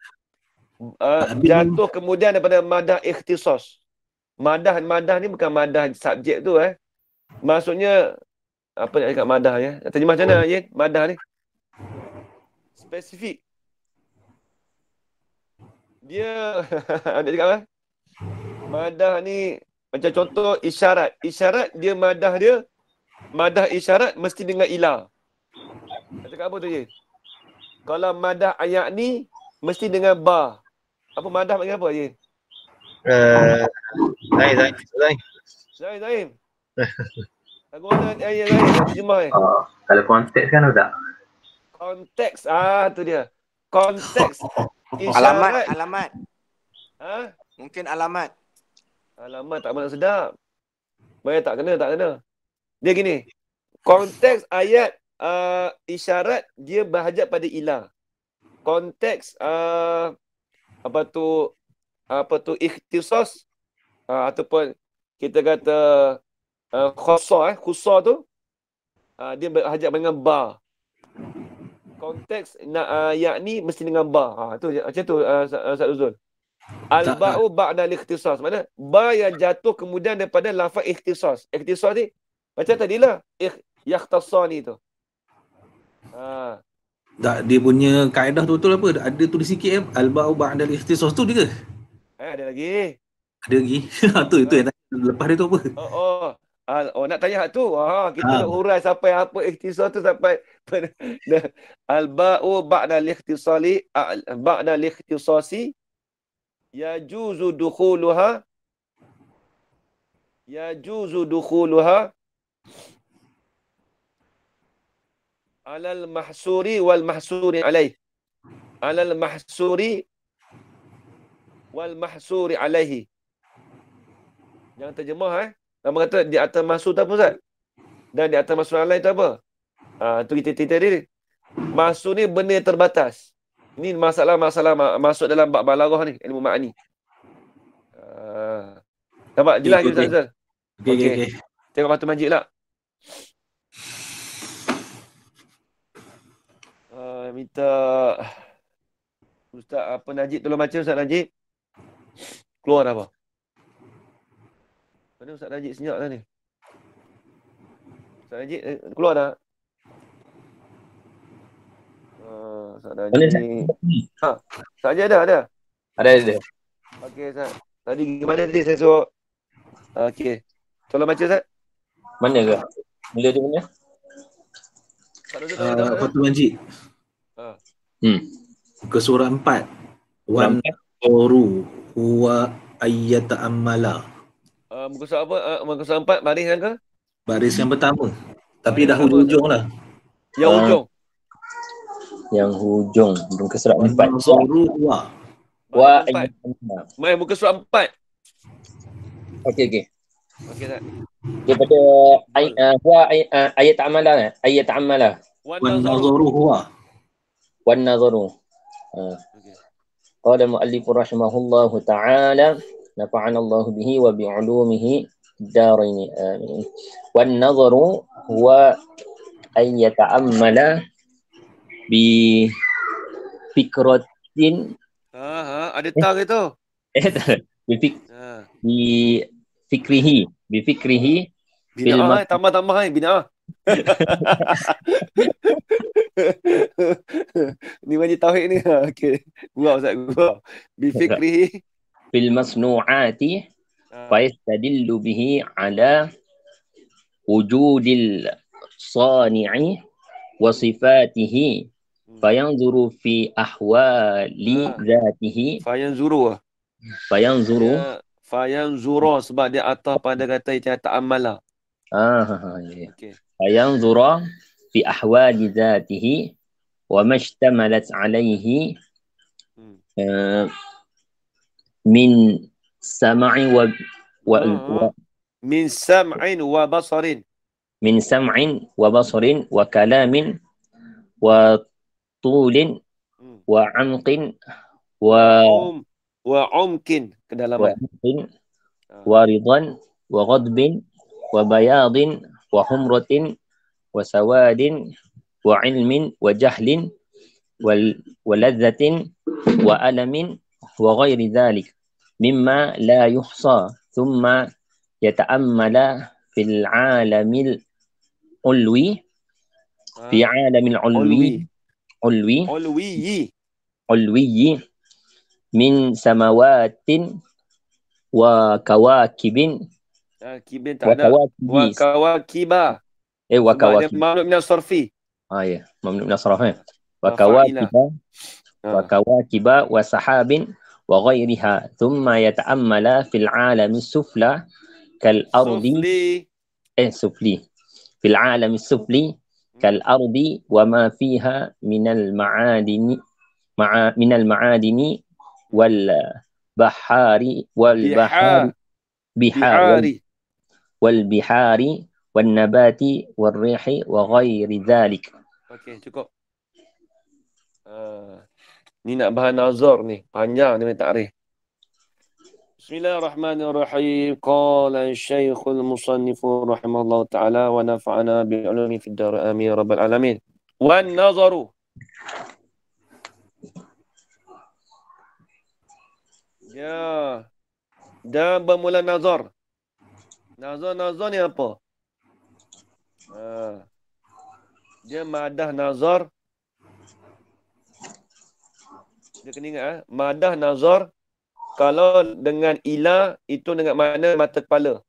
jatuh kemudian daripada madah ikhtisas. Madah ni bukan madah subjek tu Maksudnya apa nak cakap madah ya? Terjemah macam mana Yen? Madah ni spesifik. Dia nak cakap apa? Madah ni macam contoh isyarat. Isyarat dia madah isyarat mesti dengan ilah. Nak cakap apa tu Yen? Kalau madah ayat ni mesti dengan ba. Apa madah panggil apa Yen? Zain. Aku nak ayat lain nak terjemah Kalau konteks kan udah. Konteks tu dia. Konteks isyarat. Alamat. Mungkin alamat. Alamat tak mana sedap. Bayar tak kena. Dia gini. Konteks ayat isyarat dia berhajat pada ilah. Konteks apa tu ikhtisas ataupun kita kata khussa tu dia berhajat dengan ba. Konteks ayat ni mesti dengan ba. Tu macam tu Ustaz Uzul. Al-ba'u ba'da al-ikhtisas. Mana? Ba yang jatuh kemudian daripada lafaz ikhtisas. Ikhtisas ni macam tadilah yakhtasani tu. Tak, dia punya kaedah tu betul apa? Ada tulis sikit al-ba'u ba'da al-ikhtisas tu dia ke? Ada lagi. Ada lagi. tu yang lepas dia tu apa? Nak tanya tu. Kita nak hurai sampai apa ikhtisas tu sampai al-ba'u ba'da al-ikhtisali ba'da al-ikhtisasi yajuzu dukhuluha alal mahsuri wal mahsuri alaih. Alal mahsuri wal mahsuri alaihi. Jangan terjemah Nama kata di atas mahsur tu apa Ustaz? Dan di atas mahsur alaih tu apa? Tu kita tadi. Mahsur ni benda yang terbatas. Ini masalah masuk dalam bab balaghah ni, ilmu ma'ani. Nampak jelas je Ustaz? Okey. Tengok Fathul Majid lah. Minta Ustaz Najib tolong baca Ustaz Najib. Keluar dah apa? Mana Ustaz Najib senyap dah ni? Ustaz Najib keluar dah. Ustaz Najib. Ustaz Najib ada? Ada. Okey Ustaz. Tadi gimana tadi saya suruh? Okey. Tolong baca Ustaz. Mana ke? Bila dia punya? Fathul Majid. Muka surah 4. Wan quru huwa ayyata'ammala. Muka surah apa? Muka surah 4 baris yang ke? Baris yang pertama. Tapi dah hujung lah. Yang hujung. Muka surah 4. Quru huwa. Wa Mai muka surat 4. Okey. Okey tak? Daripada ayat ta'amala. Ayat ta'amala. Wan Wan nazaru. nazaru huwa. Wan nazaru. Okey. Qala al-mu'allif rahimahullahu ta'ala nafa'ana Allah bihi wa bi'ulumihi darain. Amin. Wan nazaru huwa an yata'ammala bi fikratin Ada tar itu. bi fikrihi Bina'ah, tambah bina'ah. Ni wajib tauhid ni. Okey. Gua Ustaz gua. Bifikrihi fil masnu'ati fa yastadillu bihi ala wujudil sani'i wa sifatihi fayanzuru fi ahwali zatihi fayanzuru. Fayanzuru sebab dia atas pada kata yang ta'amala. Okay. Fayanzura fi ahwali zatihi wa mashtamalat alaihi min sam'i min sam'in wa basarin. Min sam'in wa basarin wa kalamin wa tulin wa amqin wa umkin kedalaman. Wa ridan wa ghadbin wa bayadin wa humratin wa sawadin wa ilmin wa jahlin wa ladzatin wa alamin wa ghairi dhalik mimma la yuhsa thumma yata'ammala fil alamil ulwi fi alamil ulwi min samawatin wa kawakibin. Kibin tak ada. Wa kawakiba. Wa kawakib. Mamnu min as-sarfi. Ya, mamnu min as-sarf. Wa kawakiba. Wa kawakiba wa sahabin wa ghairiha. Thumma yata'ammala fil alami sufla kal ardi. Sufli. Fil alami sufli kal ardi wa ma fiha min al ma'adini wal bahari والبحار والنبات والريح وغير ذلك. Okey, cukup. Ni nak bahan nazar ni. Panjang ni takrif. Bismillahirrahmanirrahim. Qala Syekhul Musannif rahimahullah taala wa nafa'ana bi ulumi fid dar amin rabbal alamin. Wan nazaru. Ya. Dan bermula nazar. Nazar ni apa? Dia madah nazar. Dia kena ingat madah nazar kalau dengan ila itu dengan mana mata kepala.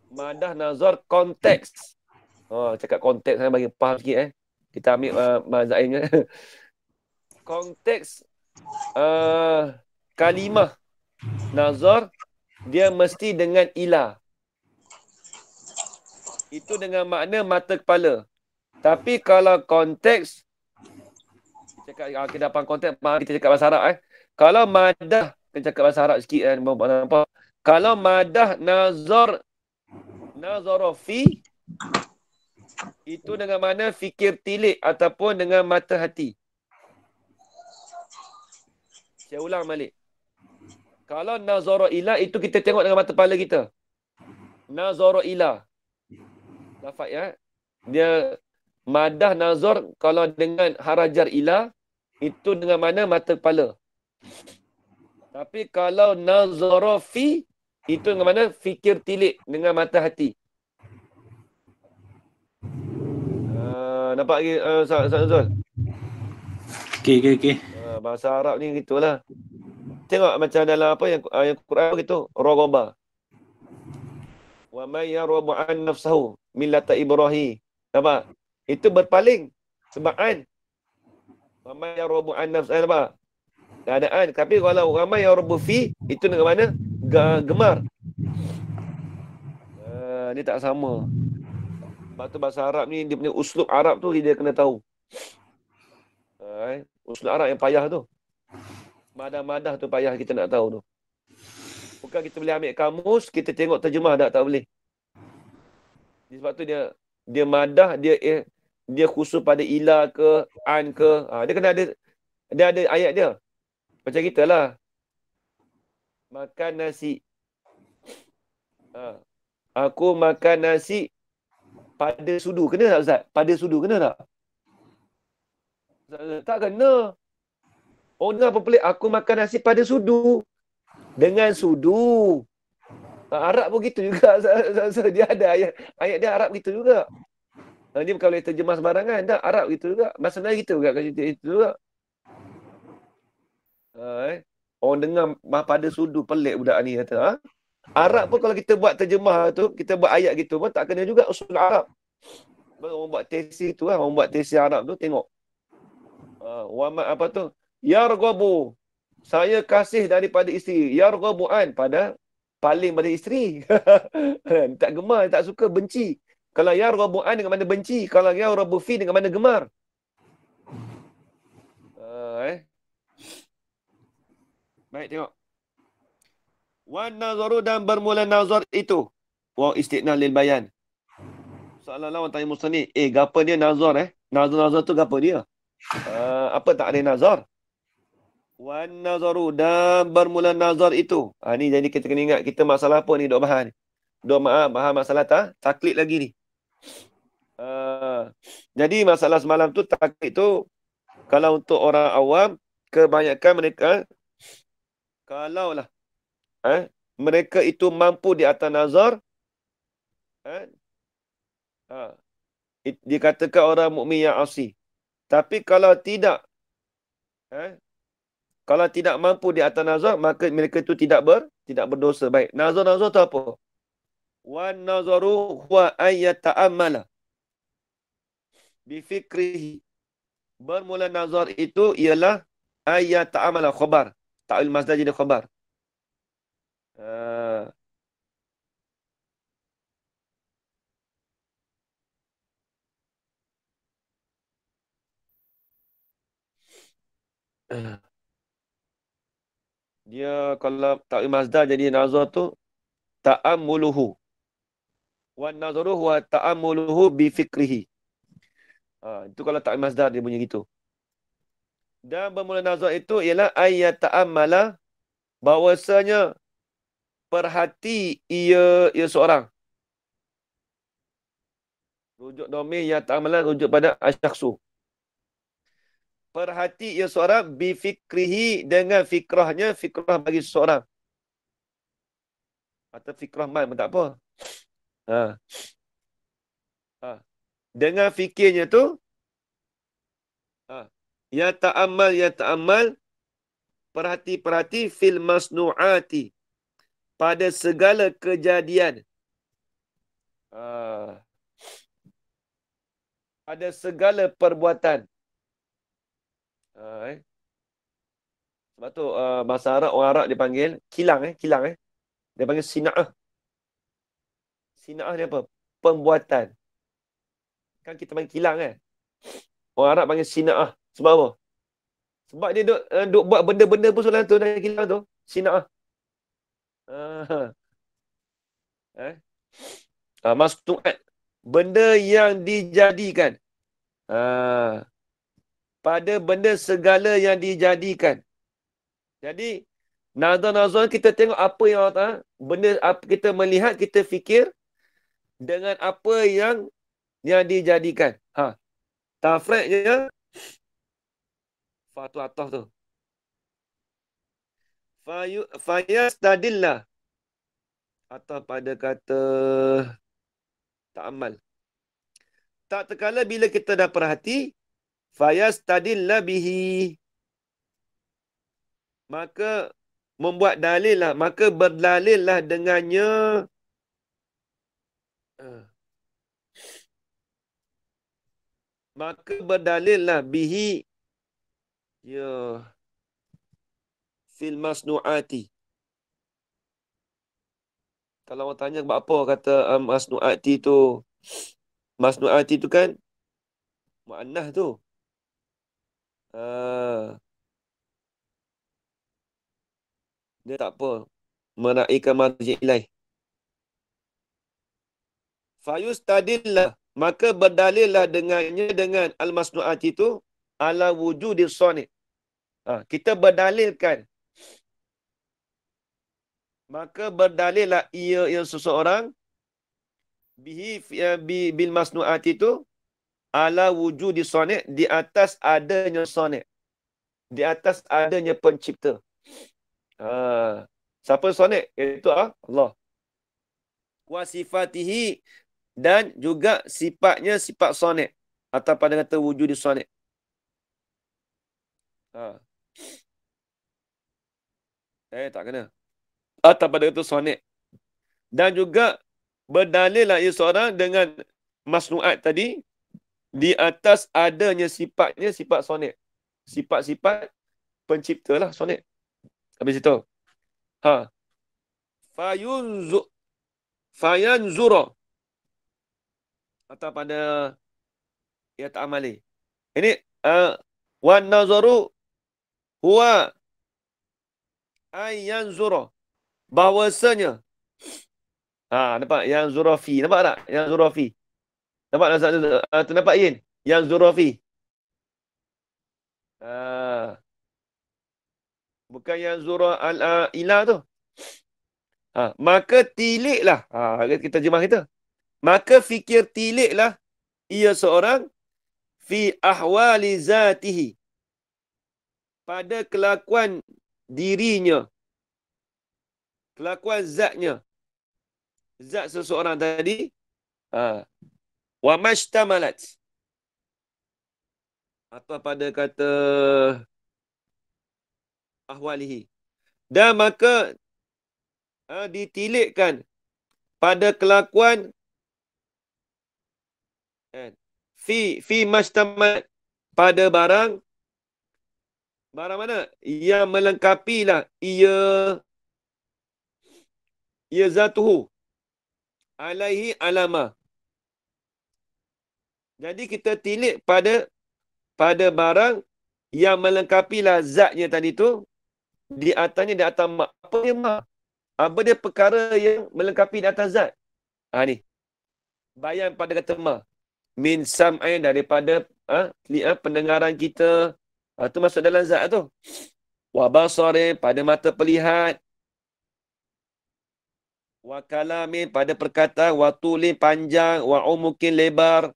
Madah nazar konteks. Cakap konteks saya bagi faham sikit Kita ambil mazhaibnya. Konteks kalimah nazar dia mesti dengan ila. Itu dengan makna mata kepala. Tapi kalau konteks kita dapat konteks kita cakap bahasa Arab Kalau madah kita cakap bahasa Arab sikit nampak. Kalau madah nazara fi itu dengan mana fikir tilik ataupun dengan mata hati. Saya ulang balik. Kalau nazara ila itu kita tengok dengan mata kepala kita. Nazara ila. Lafaz Dia madah nazar kalau dengan harajar ila itu dengan mana mata kepala. Tapi kalau nazara fi itu dengan mana fikir tilik dengan mata hati. Nampak lagi Ustaz Zul? Okey. Bahasa Arab ni gitulah. Tengok macam dalam apa yang Quran begitu, raghaba. Wa may yarghabu an nafsahu millata Ibrahim. Nampak? Itu berpaling sebabkan wa may yarghabu an nafsahu nampak? Keadaan. Tapi kalau wa may yarghabu fi itu dengan mana? Gemar. Dia tak sama. Sebab tu bahasa Arab ni dia punya uslub Arab tu dia kena tahu. Uslub Arab yang payah tu. Madah-madah tu payah kita nak tahu tu. Bukan kita boleh ambil kamus, kita tengok terjemah tak boleh. Sebab tu dia madah, dia khusus pada ila ke, an ke. Dia kena ada ayat dia. Macam kita lah. Makan nasi. Aku makan nasi pada sudu. Kena tak Ustaz? Pada sudu kena tak? Tak kena. Orang dengar apa pelik? Aku makan nasi pada sudu. Dengan sudu. Arab pun gitu juga. Dia ada ayat dia Arab gitu juga. Dia bukan boleh terjemah sembarangan. Tak, Arab gitu juga. Bahasa Melayu gitu juga. Itu juga. Orang dengar pada sudu pelik budak ni kata. Arab pun kalau kita buat terjemah tu, kita buat ayat gitu pun tak kena juga usul Arab. Orang buat tafsir tu kan, orang buat tafsir Arab tu tengok. Apa tu? Yarghabu. Saya kasih daripada isteri. Yarghabu an pada paling pada isteri. Tak gemar, tak suka, benci. Kalau yarghabu an dengan mana benci, kalau yarghabu fi dengan mana gemar. Baik, tengok. Wan nazaru dan bermula nazar itu. Wa istiqnal lil bayan. Soalan lawan tanya musani. Gapa dia nazar Nazar tu gapa dia? Apa tak ada nazar? Wan nazaru dan bermula nazar itu. Ni jadi kita kena ingat kita masalah apa ni dok bahan. Dok bahas masalah taklid lagi ni. Jadi masalah semalam tu taklid tu kalau untuk orang awam kebanyakan mereka kalaulah mereka itu mampu di atas nazar dikatakan orang mukmin yang asi. Tapi kalau tidak mampu di atas nazar, maka mereka itu tidak berdosa. Baik. Nazar tu apa? Wan nazaru huwa ayyata'ammala bi fikrihi. Bermula nazar itu ialah ayyata'ammala khabar. Ta'wil masdar jadi khabar. Dia kalau ta'wil masdar jadi nazar tu ta'ammuluhu. Wan nazaru huwa ta'ammuluhu bi fikrihi. Itu kalau ta'wil masdar dia punya gitu. Dan bermula nazar itu ialah ayyata'ammala bahawasanya perhati ia seorang. Rujuk domir yang ta'ammala rujuk pada asyakhsu. Perhati ia seorang bifikrihi dengan fikrahnya, fikrah bagi seseorang. Atau fikrah man pun tak apa. Dengan fikirnya tu, ya ta'ammal, perhati fil masnu'ati, pada segala kejadian. Pada segala perbuatan. Sebab tu bahasa Arab, orang Arab dia panggil kilang. Dia panggil sina'ah. Sina'ah ni apa? Pembuatan. Kan kita panggil kilang kan? Orang Arab panggil sina'ah. Sebab apa? Sebab dia duk buat benda-benda pun soalan tu dari kilang tu. Sina'ah. Masnu'at. Benda yang dijadikan. Pada benda segala yang dijadikan. Jadi, nazar kita tengok apa yang benda apa kita melihat, kita fikir dengan apa yang dijadikan. Tafriqnya fatu atas tu. Fayastadillah atau pada kata ta'amal. Tak terkala bila kita dah perhati, fayastadillah bihi, maka membuat dalil lah, maka berdalil lah dengannya. Maka berdalil lah bihi, ya, fil masnu'ati. Kalau orang tanya buat apa kata masnu'ati tu. Masnu'ati tu kan mu'annah tu. Dia tak apa. Menaikkan marji ilaih. Fayustadillah. Maka berdalillah dengannya dengan al-masnu'at itu ala wujudis sani'. Kita berdalilkan. Maka berdalillah ia seseorang bil masnu'at itu ala wujudis sani' di atas adanya sani'. Di atas adanya pencipta. Siapa sani'? Iaitu Allah. Wa sifatihi, dan juga sifatnya sifat sani'. Atau pada kata wujudis sani'. Tak kena. Atau pada kata sani'. Dan juga berdalillah ia seorang dengan masnu'at tadi di atas adanya sifatnya sifat sani'. Sifat-sifat pencipta lah sani'. Habis itu. Fayanzura. Atau pada ia ta'amali. Ini wan nazaru huwa ayyanzura. Bahawasanya. Nampak? Yang zurafi. Nampak tak? Yang zurafi. Nampak tak? Nampak Yin? Yang zurafi. Bukan yang zura al-ilah tu. Maka tiliklah. Kita terjemah kita. Maka fikir tiliklah ia seorang fi ahwali zatihi. Pada kelakuan dirinya. Kelakuan zatnya. Zat seseorang tadi. Wa mashtamalat. Atau pada kata ahwalihi. Dan maka ditilikkan pada kelakuan fi mashtamalat, pada barang mana yang melengkapilah ia zatuhu alaihi alama. Jadi kita tilik pada barang yang melengkapilah zatnya tadi tu di atasnya, di atas mak. Apa dia mak? Apa dia perkara yang melengkapi di atas zat? Ni. Bayan pada kata mak. Min sam'ain, daripada pendengaran kita. Itu masuk dalam zat tu. Wa basarin, pada mata pelihat. Wa kalamin, pada perkataan. Wa tulin, panjang. Wa umukin, lebar.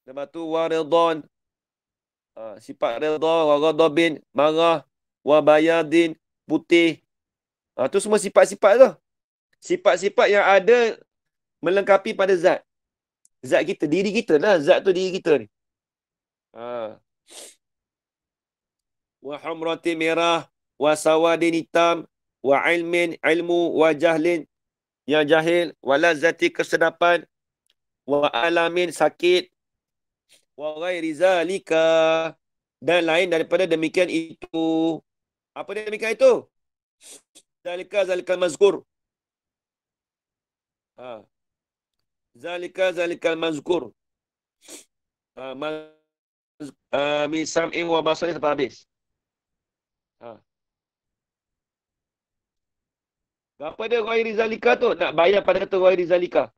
Lepas tu wa ridhan, sifat ridha. Wa ghadabin, marah. Wa bayadin, putih. Tu semua sifat-sifat tu. Sifat-sifat yang ada melengkapi pada zat. Zat kita, diri kita lah. Zat tu diri kita ni. Wa humrati merah. Wa sawadin hitam. Wa ilmin, ilmu. Wa jahlin, yang jahil. Wa lazati, kesedapan. Wa alamin, sakit. Wa ghairi zalika, dan lain daripada demikian itu. Apa dia demikian itu? Zalikal mazkur. Zalikal mazkur. Min sam'in wa basarin sampai habis. Apa dia ghairi zalika tu? Nak bayar pada kata ghairi zalika.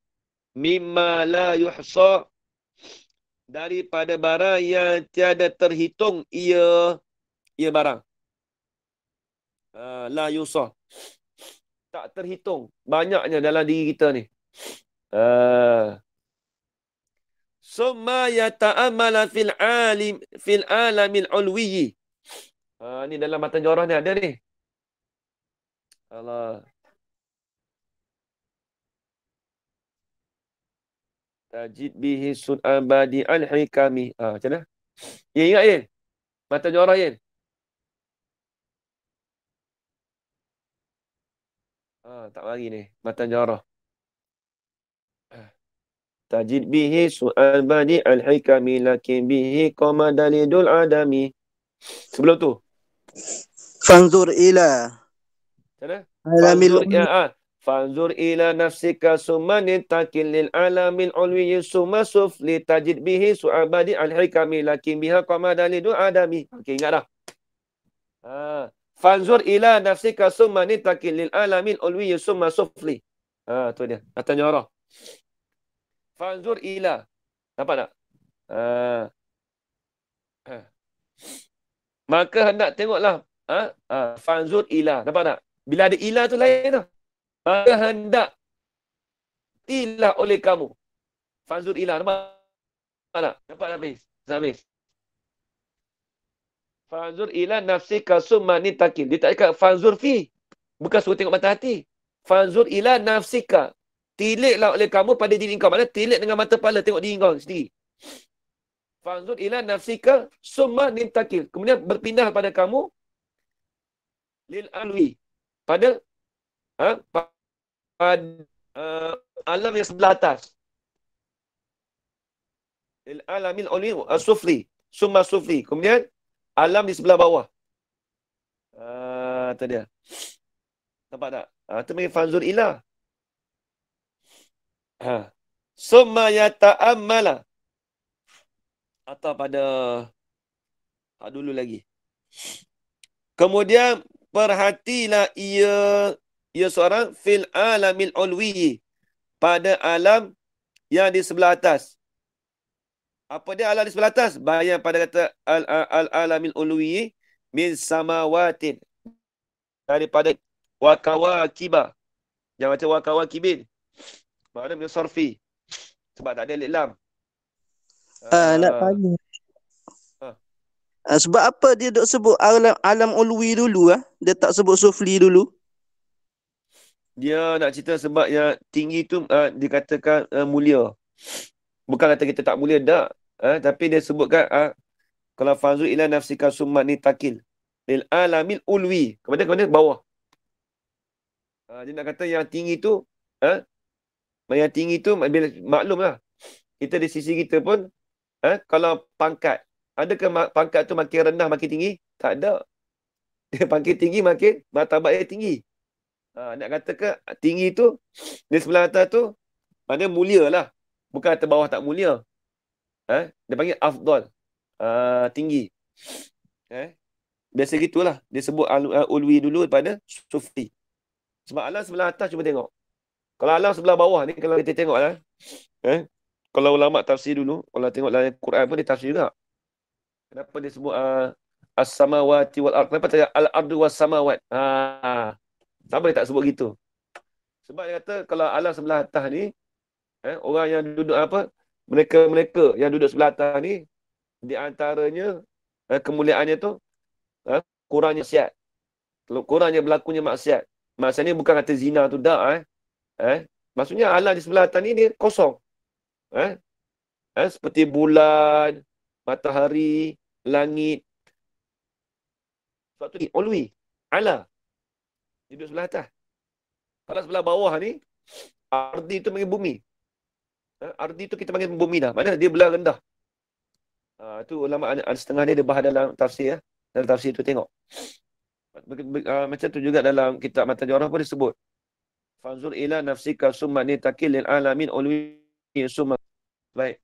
Mimma la yuhsa, daripada barang yang tiada terhitung ia barang. La yusa. Tak terhitung. Banyaknya dalam diri kita ni. Summa yata'amala fil alamil ulwiyyi. Ni dalam matan jorah ni ada ni. Allah. Tajid bihi sun'abadi al-hikami. Macam mana? Ya, ingat Yin? Mata jorah Yin? Tak mari ni. Mata jorah. Tajid bihi sun'abadi al-hikami lakin bihi qama dalidul adami. Sebelum tu. Fanzur ila. Macam mana? Fanzur ila nafsika summa nintakil lil alamil ulwiyyi summa sufli tajid bihi su'abadi al-hikami lakin biha qama dalidul adami. Okey, ingat dah. Fanzur ila nafsika summa nitakil lil alamin ulwi summa sufli. Tu dia. Kata nyorah. Fanzur ila. Nampak tak? Maka hendak tengoklah. Fanzur ila. Nampak tak? Bila ada ila tu lain tu. Maka hendak tilah oleh kamu. Fanzur ila. Nampak tak? Nampak tak habis? Habis. Fanzur ila nafsika summa nitakil. Dia tak cakap fanzur fi. Bukan suruh tengok mata hati. Fanzur ila nafsika. Tiliklah oleh kamu pada diri kau. Maksudnya tilik dengan mata kepala. Tengok diri kau sendiri. Fanzur ila nafsika summa nitakil. Kemudian berpindah pada kamu. Lil alwi. Pada alam yang sebelah atas. Lil alamil alwi as-sufli. Summa sufli. Kemudian alam di sebelah bawah. Itu dia. Nampak tak? Itu panggil fanzur ila. Summa yata'ammala. Atau pada dulu lagi. Kemudian perhatilah ia seorang fil alamil ulwi. Pada alam yang di sebelah atas. Apa dia alam di sebelah atas? Bayang pada kata al-alamil ulwi min samawatin. Daripada wakawakiba. Jangan macam wakawakibin. Mana min sarfi. Sebab tak ada alif lam. Nak tanya. Sebab apa dia duk sebut alam ulwi dulu Dia tak sebut sufli dulu? Dia nak cerita sebab yang tinggi tu dikatakan mulia. Bukan kata kita tak mulia, tak. Tapi dia sebutkan kalau fanzur ila nafsika summa nitakil lil alamil ulwi. Kemudian bawah. Dia nak kata yang tinggi tu yang tinggi tu maklumlah. Kita di sisi kita pun kalau pangkat, adakah pangkat tu makin rendah makin tinggi? Tak ada. Dia makin tinggi makin martabatnya tinggi. Nak katakan tinggi tu di sebelah atas tu maknanya mulia lah. Bukan atas bawah tak mulia. Dia panggil afdal. Tinggi. Biasa gitulah. Dia sebut ulwi dulu daripada sufi. Sebab alam sebelah atas cuba tengok. Kalau alam sebelah bawah ni kalau kita tengok lah. Kalau ulama tafsir dulu, kalau tengok dalam Quran pun dia tafsir juga. Kenapa dia sebut as-samawati wal ard? Kenapa tak al-ardu was samawat? Kenapa dia tak sebut gitu? Sebab dia kata kalau alam sebelah atas ni orang yang duduk mereka yang duduk sebelah atas ni di antaranya kemuliaannya tu kurangnya maksiat. Kurangnya berlakunya maksiat. Maksudnya bukan kata zina tu tak maksudnya alam di sebelah atas ni dia kosong. Seperti bulan, matahari, langit. Sebab tu ni ulwi, ala. Duduk sebelah atas. Kalau sebelah bawah ni ardi tu panggil bumi. Ardi tu kita panggil bumi dah. Mana dia belah rendah. Tu ulama ada setengah dia bahas dalam tafsir Dalam tafsir tu tengok. Macam tu juga dalam kitab Matan Jarrah pun disebut. Fanzur ila nafsika summa nitakil lil alamin ulwi summa. Baik.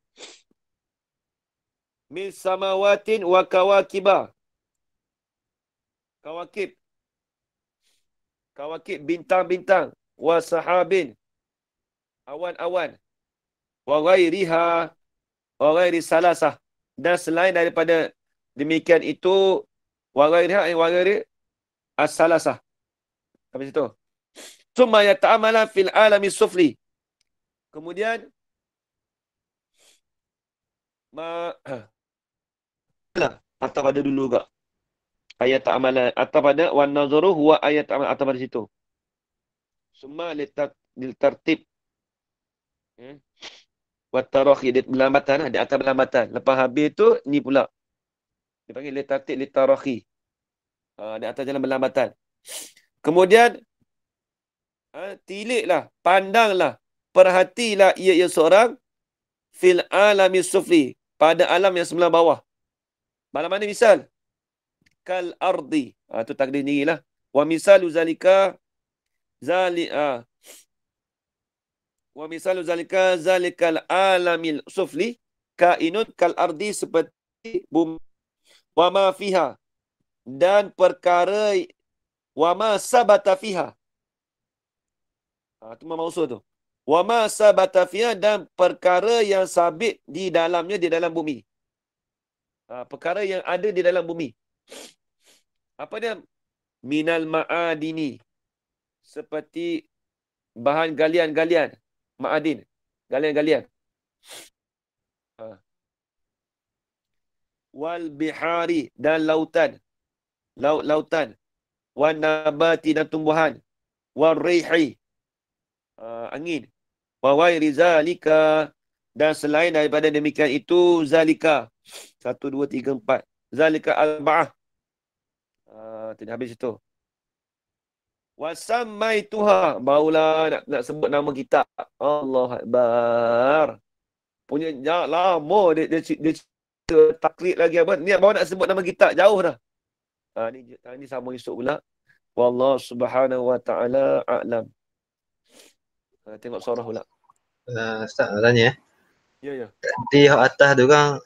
Min samawatin wa kawakiba. Kawakib bintang-bintang. Wa sahabin. Awan-awan. Wa ghairiha. Wa ghairi salasah. Dan selain daripada demikian itu. Wa ghairiha wa ghairi as-salasah. Sampai situ. Summa yata'amala fil alami sufli. Kemudian. Atau pada dulu juga. Ayat ta'amala. Atau pada wan nazaru huwa ayat ta'amala. Atau pada situ. Summa lil-tartib. Wat-tarakhi. Dia berlambatan. Dia akan berlambatan. Lepas habis tu, ni pula. Dia panggil lil-tartib, lil-tarakhi. Dia atas jalan berlambatan. Kemudian, tiliklah, pandanglah, perhatilah ia seorang fil alami sufli. Pada alam yang sebelah bawah. Malam mana misal? Kal ardi. Itu takdir sendiri lah. Wa misalu zalika zalikal alamil sufli kainun kal ardi seperti bumi wa ma fiha dan perkara Wa ma sabata fiha. Itu maksud tu. Wa ma sabata fiha, dan perkara yang sabit di dalamnya, di dalam bumi. Perkara yang ada di dalam bumi. Apa dia? Minal ma'adini. Seperti bahan galian-galian. Ma'adin. Galian-galian. Wal bihari, dan lautan. Lautan. Wan nabati, dan tumbuhan. Wal rihi, angin. Wa ghairi zalika, dan selain daripada demikian itu, zalika. 1, 2, 3, 4. Zalika al-ba'ah. Tidak habis itu. Wasammaituha, barulah nak sebut nama kitab. Allah Akbar. Punya lama dia cerita taklid lagi apa. Ni baru nak sebut nama kitab, jauh dah. Ni sama esok pula. Wallahu subhanahu wa ta'ala a'lam. Tengok surah pula. Ustaz nak tanya. Ya. Di atas tu kan,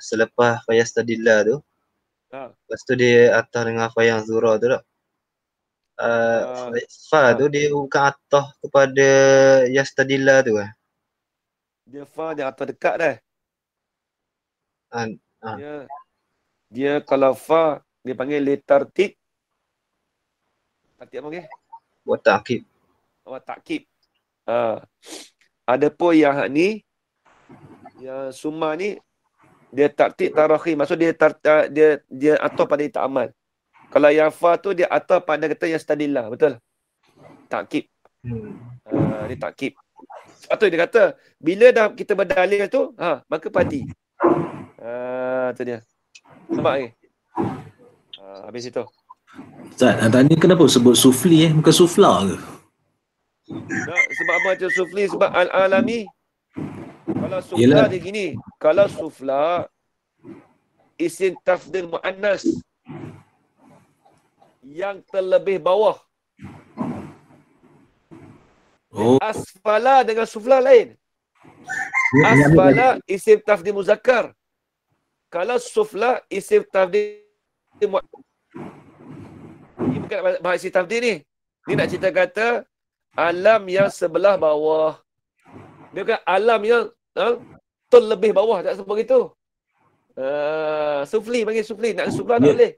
selepas fayastadillah tu, lepas tu dia atas dengan fayang zura tu tak? Fa tu dia bukan atas kepada yastadillah tu kan? Dia fa, dia atas dekat dah. Dia kalau fa, dia panggil litartib. Tartib apa panggil? Buat ta'kib. Ta'kib. Adapun yang ni, yang summa ni, dia tartib tarakhi. Maksud dia atas pada ta'amal. Kalau yang fa tu, dia atas pada kata yang stadillah. Betul? Ta'kib. Dia ta'kib. Sebab tu dia kata, bila dah kita berdalil tu, maka pati. Tu dia. Nampak ni? Habis itu. Ustaz, tadi kenapa sebut sufli bukan sufla ke? Sebab apa macam sufli? Sebab al-alami. Kalau sufla dia gini. Kalau sufla, isim tafdil mu'annas, yang terlebih bawah. Asfala dengan sufla lain. Asfala isim tafdil muzakkar. Kalau sufla isim tafdil mu'annas. Ini bukan bahasa isim tafdil ni. Ni nak cerita kata alam yang sebelah bawah. Dia bukan alam yang terlebih bawah. Tak sebut begitu. Sufli, panggil sufli. Nak sufla tak boleh.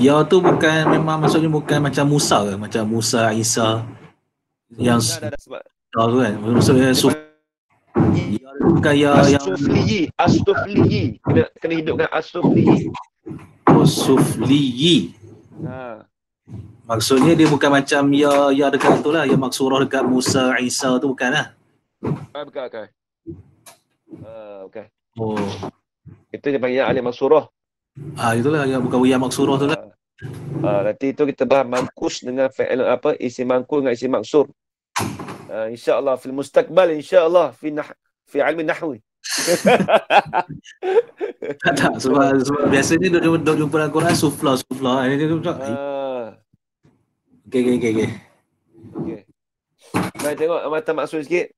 Ya tu bukan, memang maksudnya bukan macam Musa ke? Macam Musa, Isa. Yang sebab tu kan? Maksudnya sufli. Bukan As-sufliyi. As-sufliyi. Kena hidupkan as-sufliyi. Sufliyi. Maksudnya dia bukan macam ya dekat tu lah. Yang maksurah dekat Musa, Isa tu bukan lah. Bukan. Itu dia panggil alif maksurah. Itulah yang bukan yang maksurah tu lah. Nanti itu kita bahas mangkus dengan fi'il isim mangkus dengan isim maksur. InsyaAllah fil mustaqbal, insyaAllah fi ilmi nahwi. Tak, sebab biasanya dia jumpa dalam Quran sufla. Okey. Mari tengok mata maksud sikit.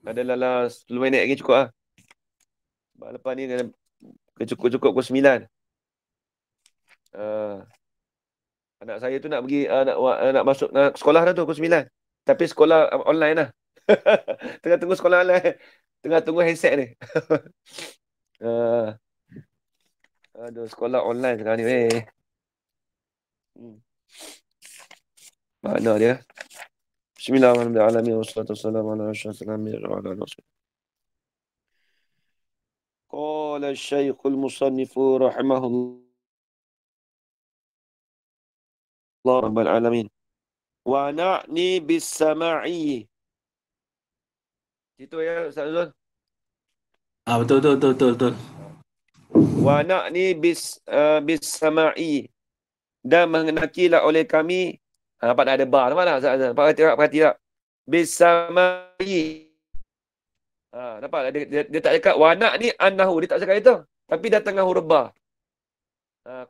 Ada dalam 10 minit lagi cukup lah. Sebab lepas ni kena cukup pukul 9. Anak saya tu nak pergi nak masuk sekolah dah tu pukul 9. Tapi sekolah online lah. Tengah tunggu sekolah online. Tengah tunggu handset ni. Aduh, sekolah online sekarang ni. Mana dia? Bismillahirrahmanirrahim. Wassalatu wassalamu ala asyrafil anbiya'i wa ala alihi. Qala asy-syaikhul musannifu rahimahullah rabbal alamin. Wa na'ni bis sama'i. Itu ya Ustaz Zul? Betul. Wa na'ni bis sama'i. Dan mengenakilah oleh kami. Nampak tak ada bar? Nampak tak? Perhati tak? Bis sama'i. Nampak tak? Dia tak cakap wa na' ni annahu. Dia tak cakap itu. Tapi dah tengah huruf ba.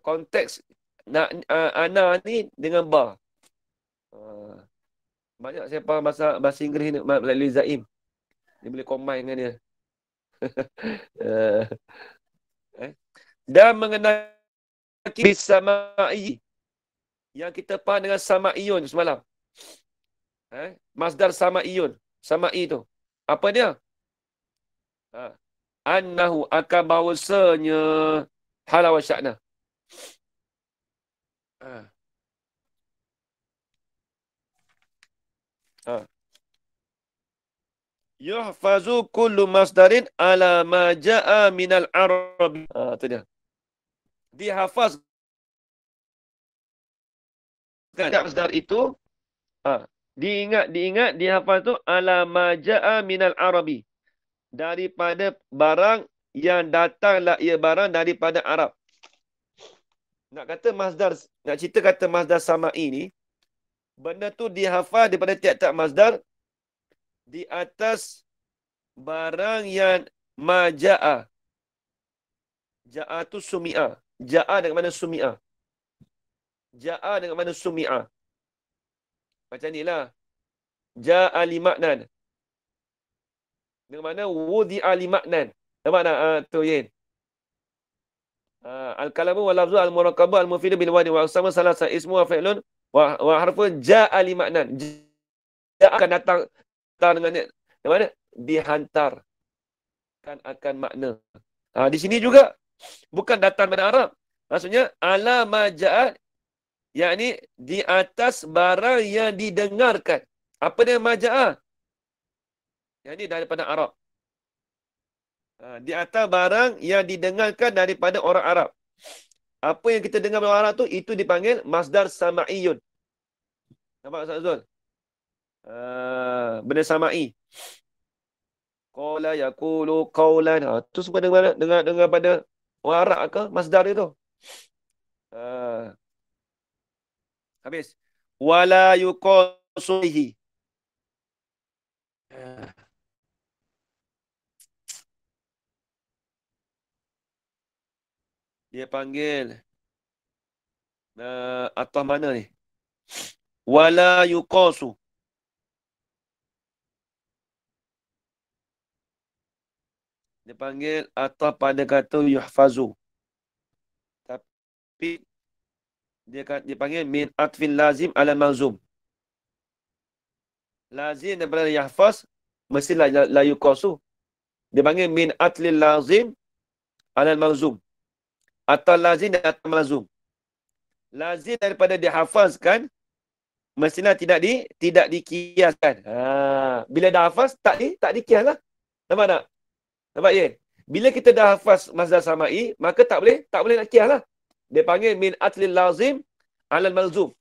Konteks ana ni dengan ba. Banyak saya faham bahasa Inggeris ni melalui Zaim. Dia boleh combine dengan dia. Dan mengenai bis sama'i. Yang kita faham dengan sama'iyun semalam. Masdar sama'iyun. Sama'i tu. Apa dia? Annahu akan bahawasanya halau wa sya'na. Yuhfazu kullu masdarin ala ma ja'a minal arabi. Tu dia. Dihafaz masdar itu, diingat, dihafaz tu ala ma ja'a minal arabi. Daripada barang yang datanglah ia barang daripada Arab. Nak kata masdar, nak cerita kata masdar sama'i ni, benda tu dihafaz daripada tiap-tiap masdar di atas barang yang maja'a. Ja'a tu sumi'a. Ja'a dengan mana sumi'a. Ja'a dengan mana sumi'a. Macam ni lah. Ja'a li maknan. Dengan mana wudi'a li maknan. Apa makna? Tu Yin. Al-kalamu wa lafzu al-murakabu al-mufidu bil wadi wa usama salasa ismu wa fi'lun wa harfu ja'a li maknan. Ja'a akan datang dengan ni. Yang mana? Dihantar. Akan makna. Di sini juga bukan datang pada Arab. Maksudnya ala maja'at, yakni di atas barang yang didengarkan. Apa dia maja'ah? Yang ini daripada Arab. Di atas barang yang didengarkan daripada orang Arab. Apa yang kita dengar dari orang Arab tu, itu dipanggil masdar sama'iyun. Nampak Ustaz Zul? Benda sama'i. Qala yaqulu qawlan. Tu semua dengar pada orang Arab ke masdar itu. Habis. Wala yuqasuhi. Dia panggil atau mana ni? Wala yuqasu. Dia panggil atau pada kata yuhfazu. Tapi dia panggil min atfil lazim ala malzum. Lazim daripada yahfaz mestilah la yuqasu. Dia panggil min atlil lazim ala malzum. Atau lazim dan atau malzum. Lazim daripada dihafazkan mestilah tidak dikiaskan. Bila dah hafaz tak dikias lah. Nampak tak? Nampak Yin? Bila kita dah hafaz masdar sama'i, maka tak boleh nak kias lah. Dia panggil min atlil lazim alal malzum.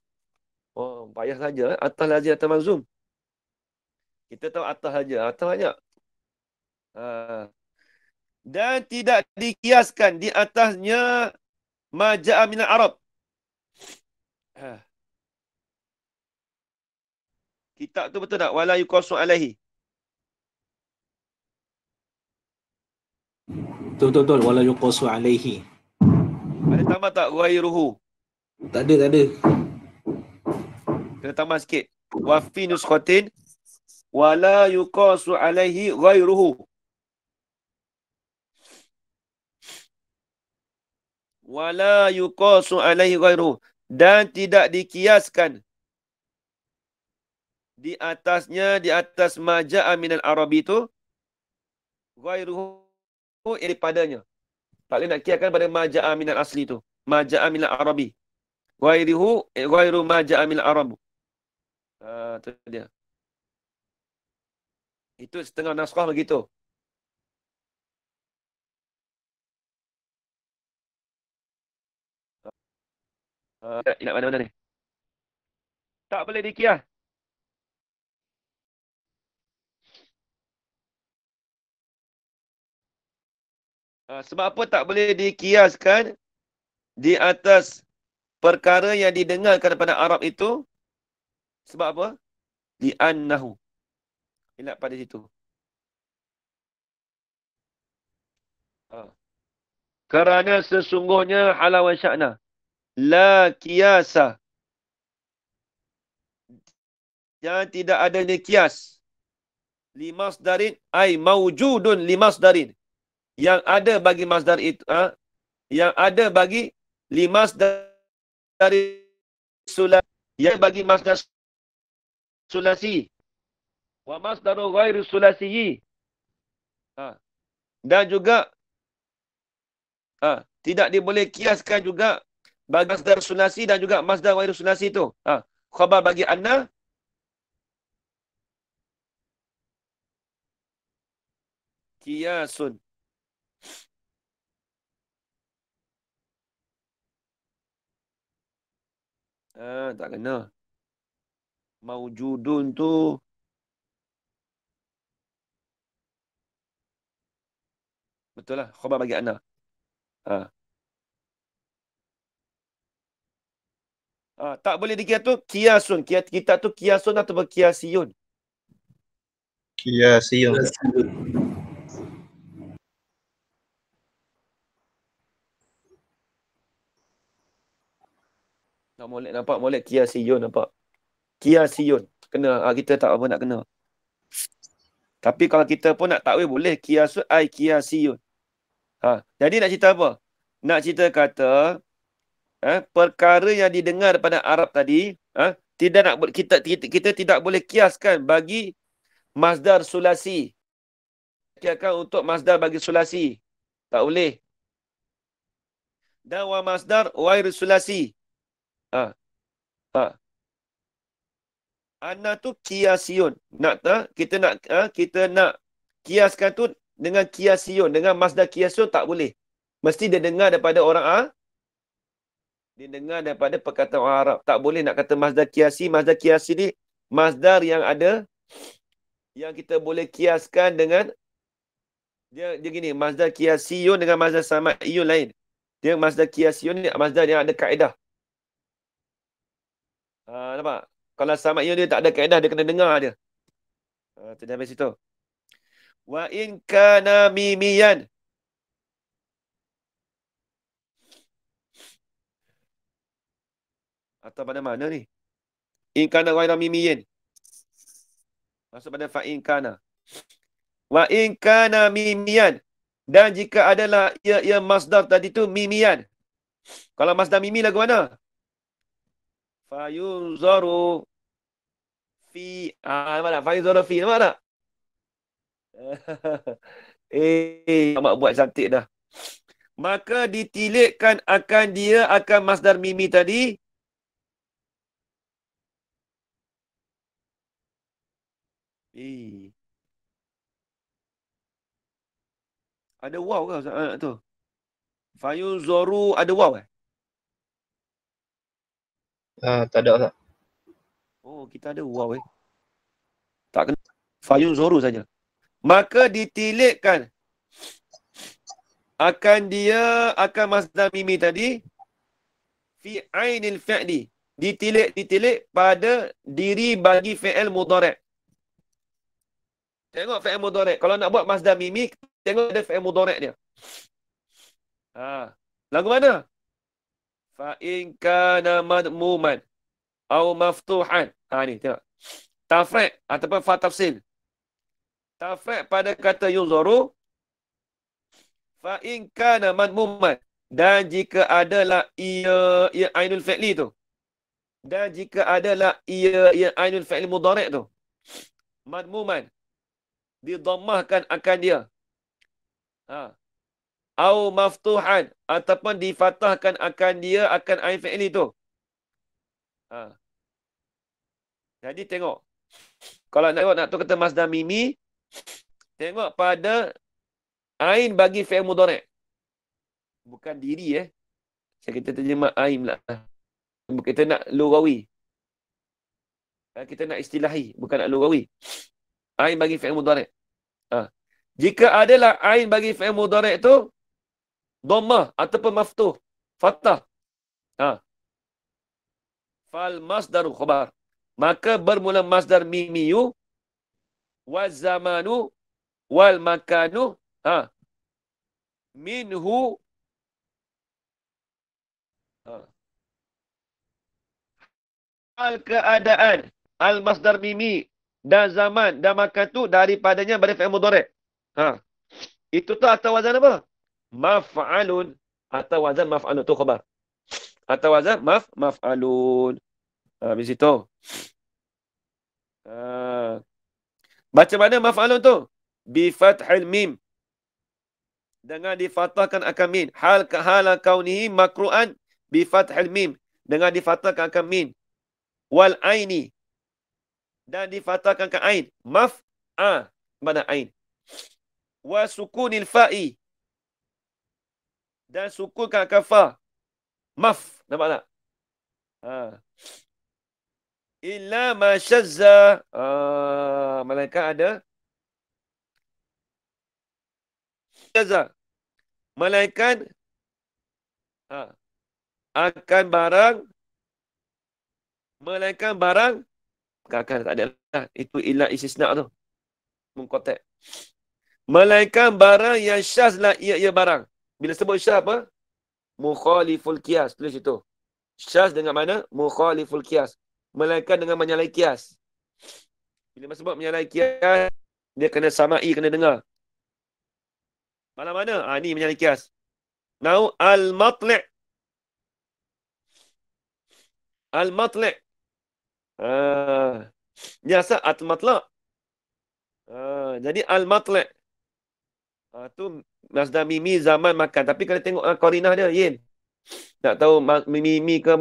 Oh, payah saja. Atas lazim atau malzum. Kita tahu atas saja. Atas banyak. Dan tidak dikiaskan di atasnya maja'a minal Arab. Kitab tu betul tak? Wala yuqasu alaihi. Betul. Wala yuqasu alaihi. Ada tambah tak? Ghairuhu. Tak ada. Kena tambah sikit. Wa fi nuskhatin wala yuqasu alaihi ghairuhu. Wala yuqasu alaihi ghairuhu. Dan tidak dikiaskan di atasnya, di atas maja'a minal arabi itu ghairuhu daripadanya. Tak boleh nak kiaskan pada maja'a minal asli tu. Maja'a minal arabi. Ghairu maja'a minal arabu. Tu dia. Itu setengah naskah begitu. Ingat mana-mana ni? Tak boleh dikias. Sebab apa tak boleh dikiaskan di atas perkara yang didengarkan daripada Arab itu? Sebab apa? Li'annahu. Ingat pada situ. Kerana sesungguhnya halawan sya'na. La kiasa. Yang tidak adanya kias. Limasdarin. Ay mawjudun limasdarin. Yang ada bagi masdar itu. Yang ada bagi limasdarin sulasi. Ya bagi masdar sulasi. Wa masdaru ghairi sulasi. Dan juga tidak diboleh kiaskan juga bagi masdar sulasi dan juga masdar ghairi sulasi itu. Khabar bagi anna kiasun. Tak kena. Maujudun tu betul lah. Khabar bagi anna. Tak boleh dikira tu kiasun. Kita tu kiasun atau kiasiyun. Kiasiyun. Molek nampak, molek kiasiyun nampak. Kiasiyun. Kena, kita tak apa nak kena. Tapi kalau kita pun nak takwil boleh. Kiasun, kiasiyun. Jadi nak cerita apa? Nak cerita kata, perkara yang didengar daripada Arab tadi, tidak nak kita tidak boleh kiaskan bagi masdar sulasi. Kiaskan untuk masdar bagi sulasi. Tak boleh. Dan wa masdar ghairi sulasi. Anna tu kiasiyun. Kita nak kiaskan tu dengan kiasiyun, dengan masdar kiasiyun tak boleh. Mesti dia dengar daripada orang dia dengar daripada perkataan orang Arab. Tak boleh nak kata masdar kiasi. Masdar kiasi ni masdar yang ada yang kita boleh kiaskan dengan dia gini, masdar kiasiyun dengan masdar sama'iyun lain. Dia masdar kiasiyun ni masdar yang ada kaedah. Nampak? Kalau sama'iyun dia tak ada kaedah, dia kena dengar dia. Tu dah habis situ. Wa in kana mimiyan. Atau pada mana ni? In kana ghaira mimiyin. Maksud pada fa in kana. Wa in kana mimiyan. Dan jika adalah ia masdar tadi tu mimiyan. Kalau masdar mimi lagu mana? Fayunzaru fi. Nampak tak? Fayunzaru fi. Nampak tak? Mak buat cantik dah. Maka ditilikkan akan dia akan masdar mimi tadi. Ada waw ke tu? Fayunzaru ada waw ke? Tak ada tak. Oh, kita ada waw Tak kena. Fayunzaru saja. Maka ditilikkan akan dia akan masdar mimi tadi fi ainil fi'li. Ditilik pada diri bagi fi'il mudhari'. Tengok fi'il mudhari'. Kalau nak buat masdar mimi, tengok ada fi'il mudhari' dia. Lagu mana? Fa in kana madmuman au maftuhan. Ni tengok. Tafriq ataupun fa tafsil. Tafriq pada kata yunzaru. Fa in kana madmuman. Dan jika adalah ia ainul fi'li tu. Dan jika adalah ia ainul fi'li mudhari' tu. Madmuman. Didammahkan akan dia. Au maftuhan. Ataupun difatahkan akan dia akan ain fi'li tu. Jadi tengok. Kalau nak tu kata masdar mimi. Tengok pada ain bagi fi'il mudhari'. Bukan diri kita terjemah ain lah. Kita nak lughawi. Kita nak istilahi. Bukan nak lughawi. Ain bagi fi'il mudhari'. Jika adalah ain bagi fi'il mudhari' tu dhammah ataupun maftuh. Fathah. Fal masdaru khabar. Maka bermula masdar mimiyu. Waz zamanu. Wal makanu. Minhu. Al keadaan. Al masdar mimi. Dan zaman. Dan makan tu daripadanya pada fi'il mudhari'. Itu tu atau wazan apa? Maf'alun. Atau wazan maf'alun. Tu khabar. Atau wazan maf'alun. Di situ. Baca mana maf'alun tu? Bi fathil mim. Dengan difathahkan akan mim. Hal kaunihi makru'an bi fathil mim. Dengan difathahkan akan mim. Wal aini. Dan difathahkan akan ain. Maf'a. Mana ain. Wa sukunil fa'i. Dan sukunkan akan fa. Maf. Nampak tak? Illa ma syazza. Malaikat ada. Syazza. Malaikat akan barang. Malaikat barang. Akan tak ada lah. Itu illa istisna tu. Mengkotak. Malaikat barang yang syaz lah ia barang. Bila sebut syaz apa? Mukhaliful qiyas. Tulis itu. Syaz dengan mana? Mukhaliful qiyas. Malaikat dengan menyalahi qiyas. Bila sebut menyalahi qiyas, dia kena sama'i, kena dengar. Mana? Ni menyalahi qiyas. Now, al-matli'. Al-matli'. Dia asal al-matla'. Jadi al-matli'. Tu masdar mimi zaman makan. Tapi kalau tengok qarinah dia, Yin. Tak tahu mimi ke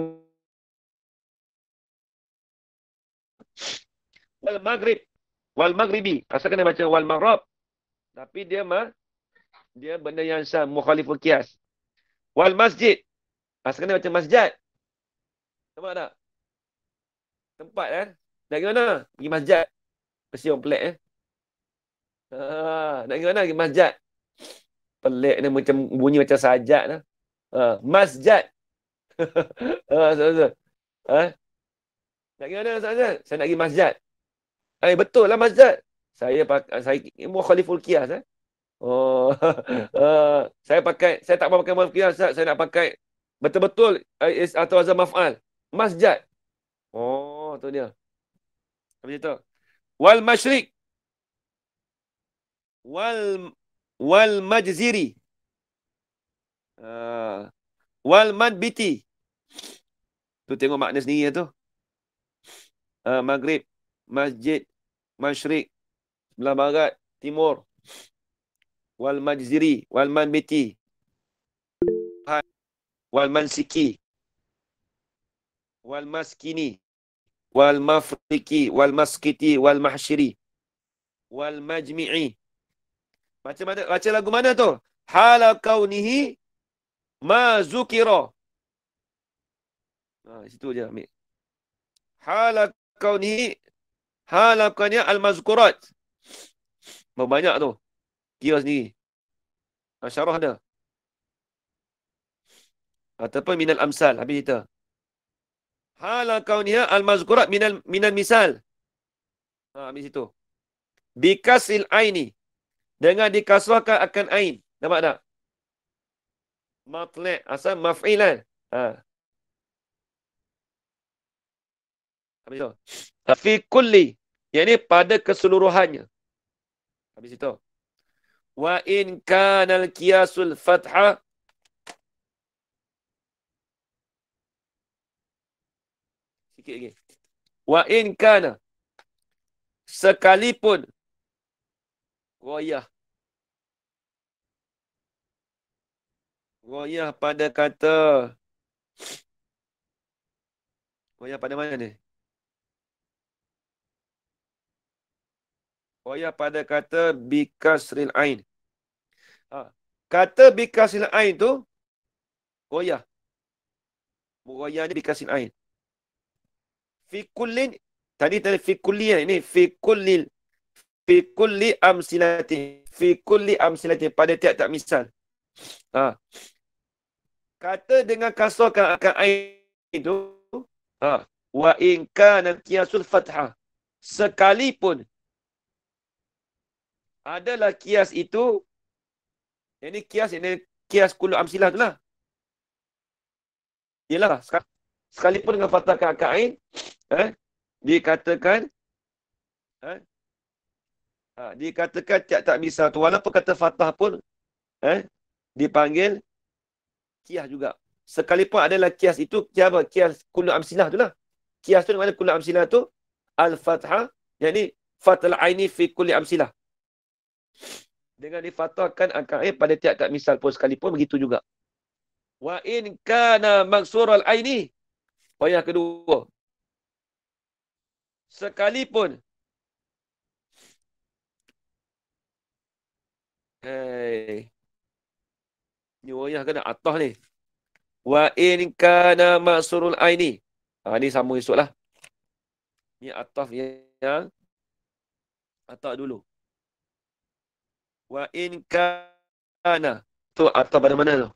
wal maghrib, wal maghribi. Asal kena baca wal maghrib. Tapi dia benda yang sah, mukhaliful qiyas. Wal masjid. Asal kena baca masjid. Nampak tak? Tempat nak pergi mana? Pergi masjid. Mesti orang pelik nak pergi mana? Pergi masjid. Pelik ni macam bunyi macam sajat lah. Masjid. Nak pergi mana saja? Saya nak pergi masjid. Betul lah masjid. Saya mukhaliful qiyas saya tak mau pakai mukhaliful qiyas. Saya nak pakai betul-betul atau azam maf'al. Masjid. Tu dia. Habis itu. Wal masyriq. Wal majziri. Wal madbiti. Tu tengok makna sendiri tu. Maghrib, masjid, masyriq, sebelah barat, timur. Wal majziri, wal manbiti. Wal mansiki. Wal maskini. Wal mafriki, wal maskiti, wal mahsyiri. Wal majmi'i. Baca lagu mana tu? Hala kaunihi ma zukira. Situ je ambil. Hala kaunihi al-mazkurat. Banyak tu. Kira sendiri. Syarah ada. Ataupun minal amsal. Habis kita. Hala kauniha al-mazkurat minal misal. Habis itu. Bikasil aini. Dengan dikasrahkan akan ain. Nampak tak? Matli' asal maf'ilan. Habis itu. Fi kulli. Yang ini pada keseluruhannya. Habis itu. Wa in kana al-qiyasul fatha. Sikit lagi. Wa in kana. Sekalipun. Goyah. Goyah pada kata. Goyah pada mana ni? Goyah pada kata bikasril ain. Kata bikasril ain tu goyah. Goyah ni bikasril ain. Fi kullin. Tadi fi kulli ini fi kulli amsilati. Fi kulli amsilati. Pada tiap-tiap misal. Kata dengan kasrahkan akan ain itu. Wa in kana qiyasul fathah. Sekalipun adalah kias itu. Ini kias kullu amsilah tu lah. Yalah, sekalipun dengan fathahkan akan ain, dikatakan tak bisa tu. Walaupun kata fathah pun dipanggil kias juga. Sekalipun adalah kias itu, kias apa? Kias kullu amsilah tu lah. Kias tu mana kullu amsilah tu? Al-fathah. Yani fathal aini fi kulli amsilah. Dengan difathahkan angka ain pada tiap-tiap misal pun sekalipun begitu juga. Wa in kana maksural aini. Ayat kedua. Sekalipun ni wayah kena atas ni. Wa in kana maksurul aini. Ni sama esoklah. Ni atas yang atas dulu. Wa in kana. Tu atas pada mana tu?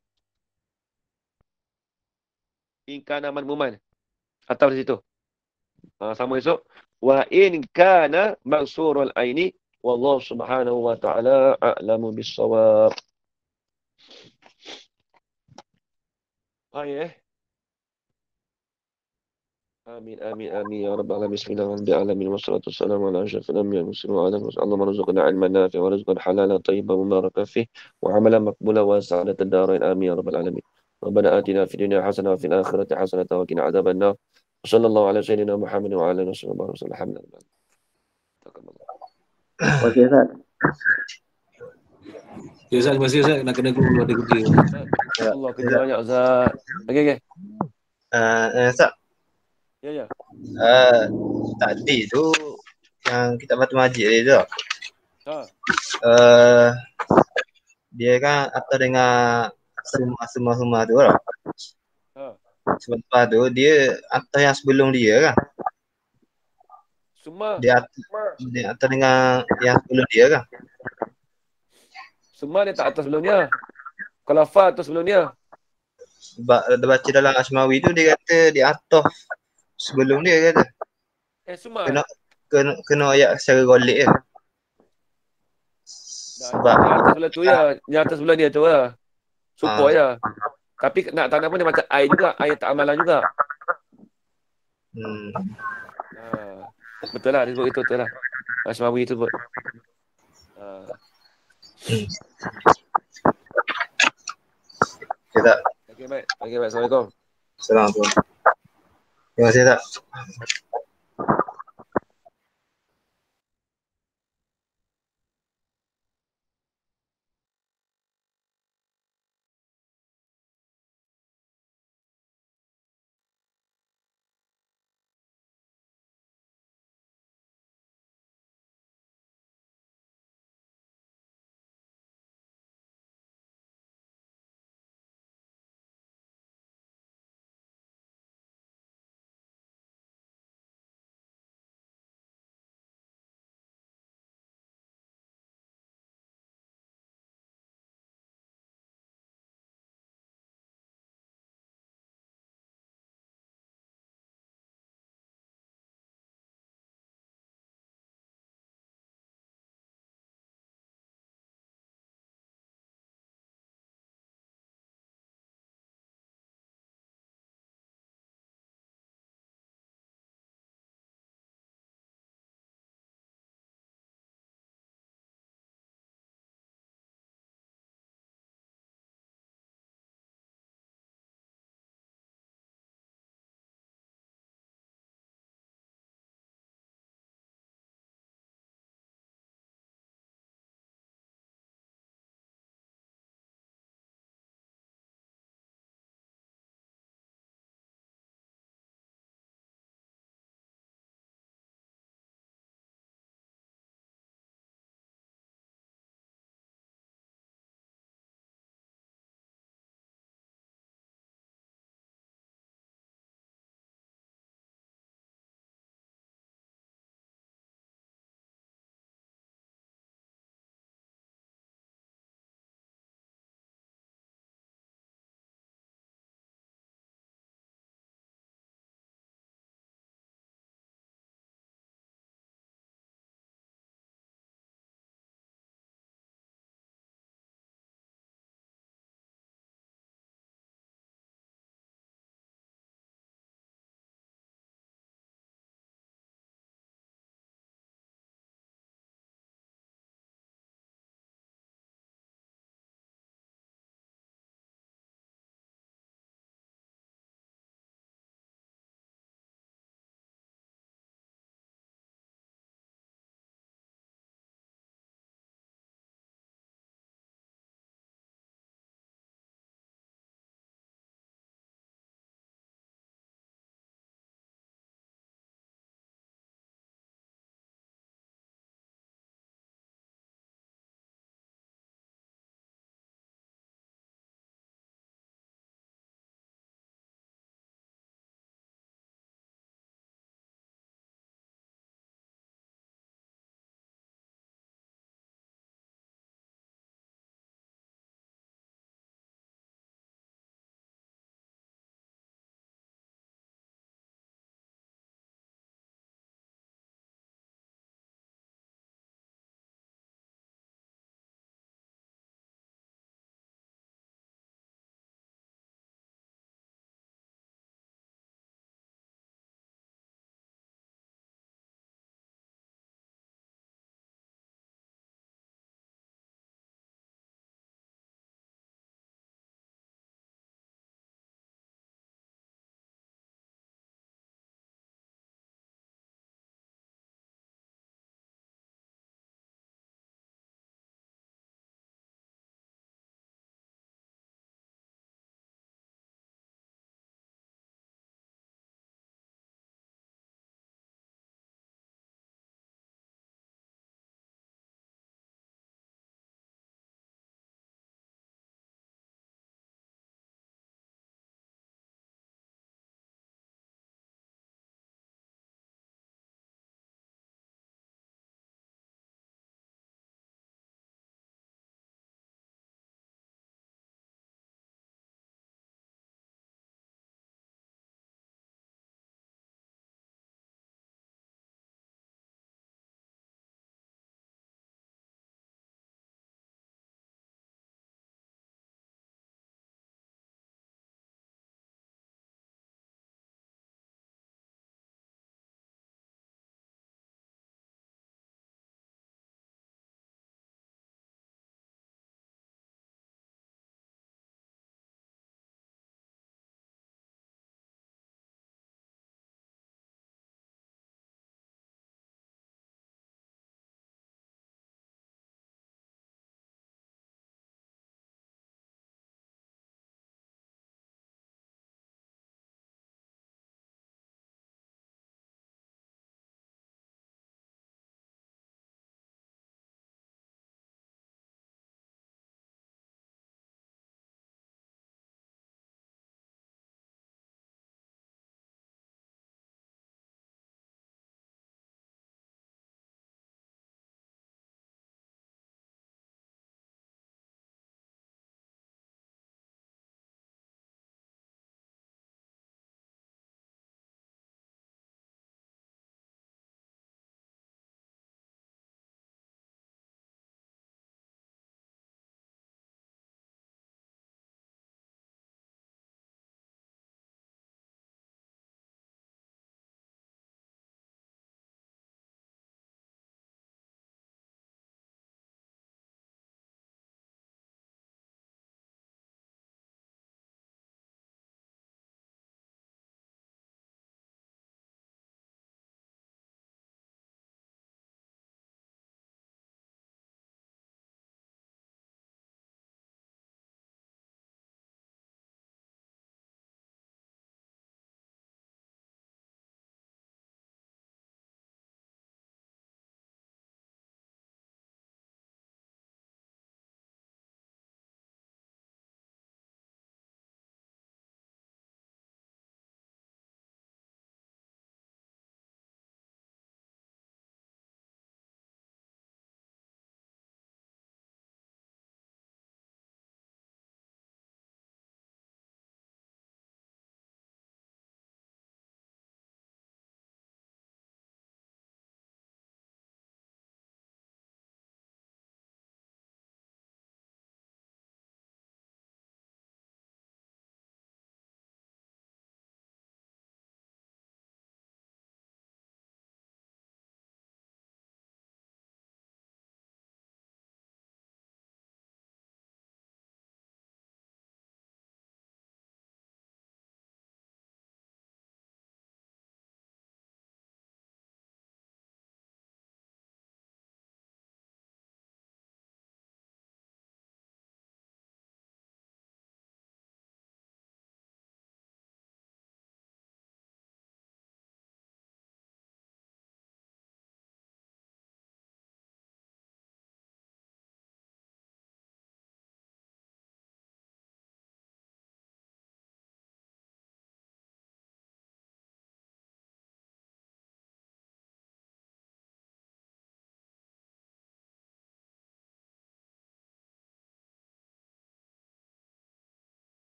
In kana madmuman. Atas di situ. Sama esok. Wa in kana maksurul aini. Wallahu subhanahu wa ta'ala a'lamu bis-shawab. Amin amin amin ya rabbal alamin. Bismillahirrahmanirrahim. Wassalatu wassalamu ala asyrafil anbiya'i wal mursalin wa ala alihi Allahumma arzuqna 'ilman nafi'an wa rizqan halalan tayyiban mubarakan fihi wa 'amalan maqbulan wa sa'adatan darain. Amin ya rabbal alamin. Rabbana atina fid dunya hasanah wa fil akhirati hasanah wa qina adzaban nar. Sallallahu ala sayyidina Muhammad wa ala alihi wasallam. Alhamdulillah. Okey, Ustaz. Ya, Ustaz, terima kasih, Ustaz. Nak kena guru ada kerja. Allah kerja banyak, Ustaz. Okey. Ustaz. Ya. Tadi tu yang kita batu majid tadi tu. Dia kan atau dengan semua tu lah. Sebab tu dia atau yang sebelum dia kan. Dia atau dengan yang sebelum dia kan. Semua dia tak atas sebelumnya. Kalau fa tu sebelum dia. Sebab ada baca dalam Asmawi tu dia kata dia atas sebelum dia kata. Semua. Kena ayat secara golek je. Sebab yang atas sebelum tu ya, yang atas sebelum dia tu lah. Support je. Tapi nak tahu apa dia macam ayat juga, ayat tak amalan juga. Betul lah, dia sebut itu betul lah. Asmawi tu sebut. Okey, baik. Assalamualaikum. Assalamualaikum. Terima kasih, tak.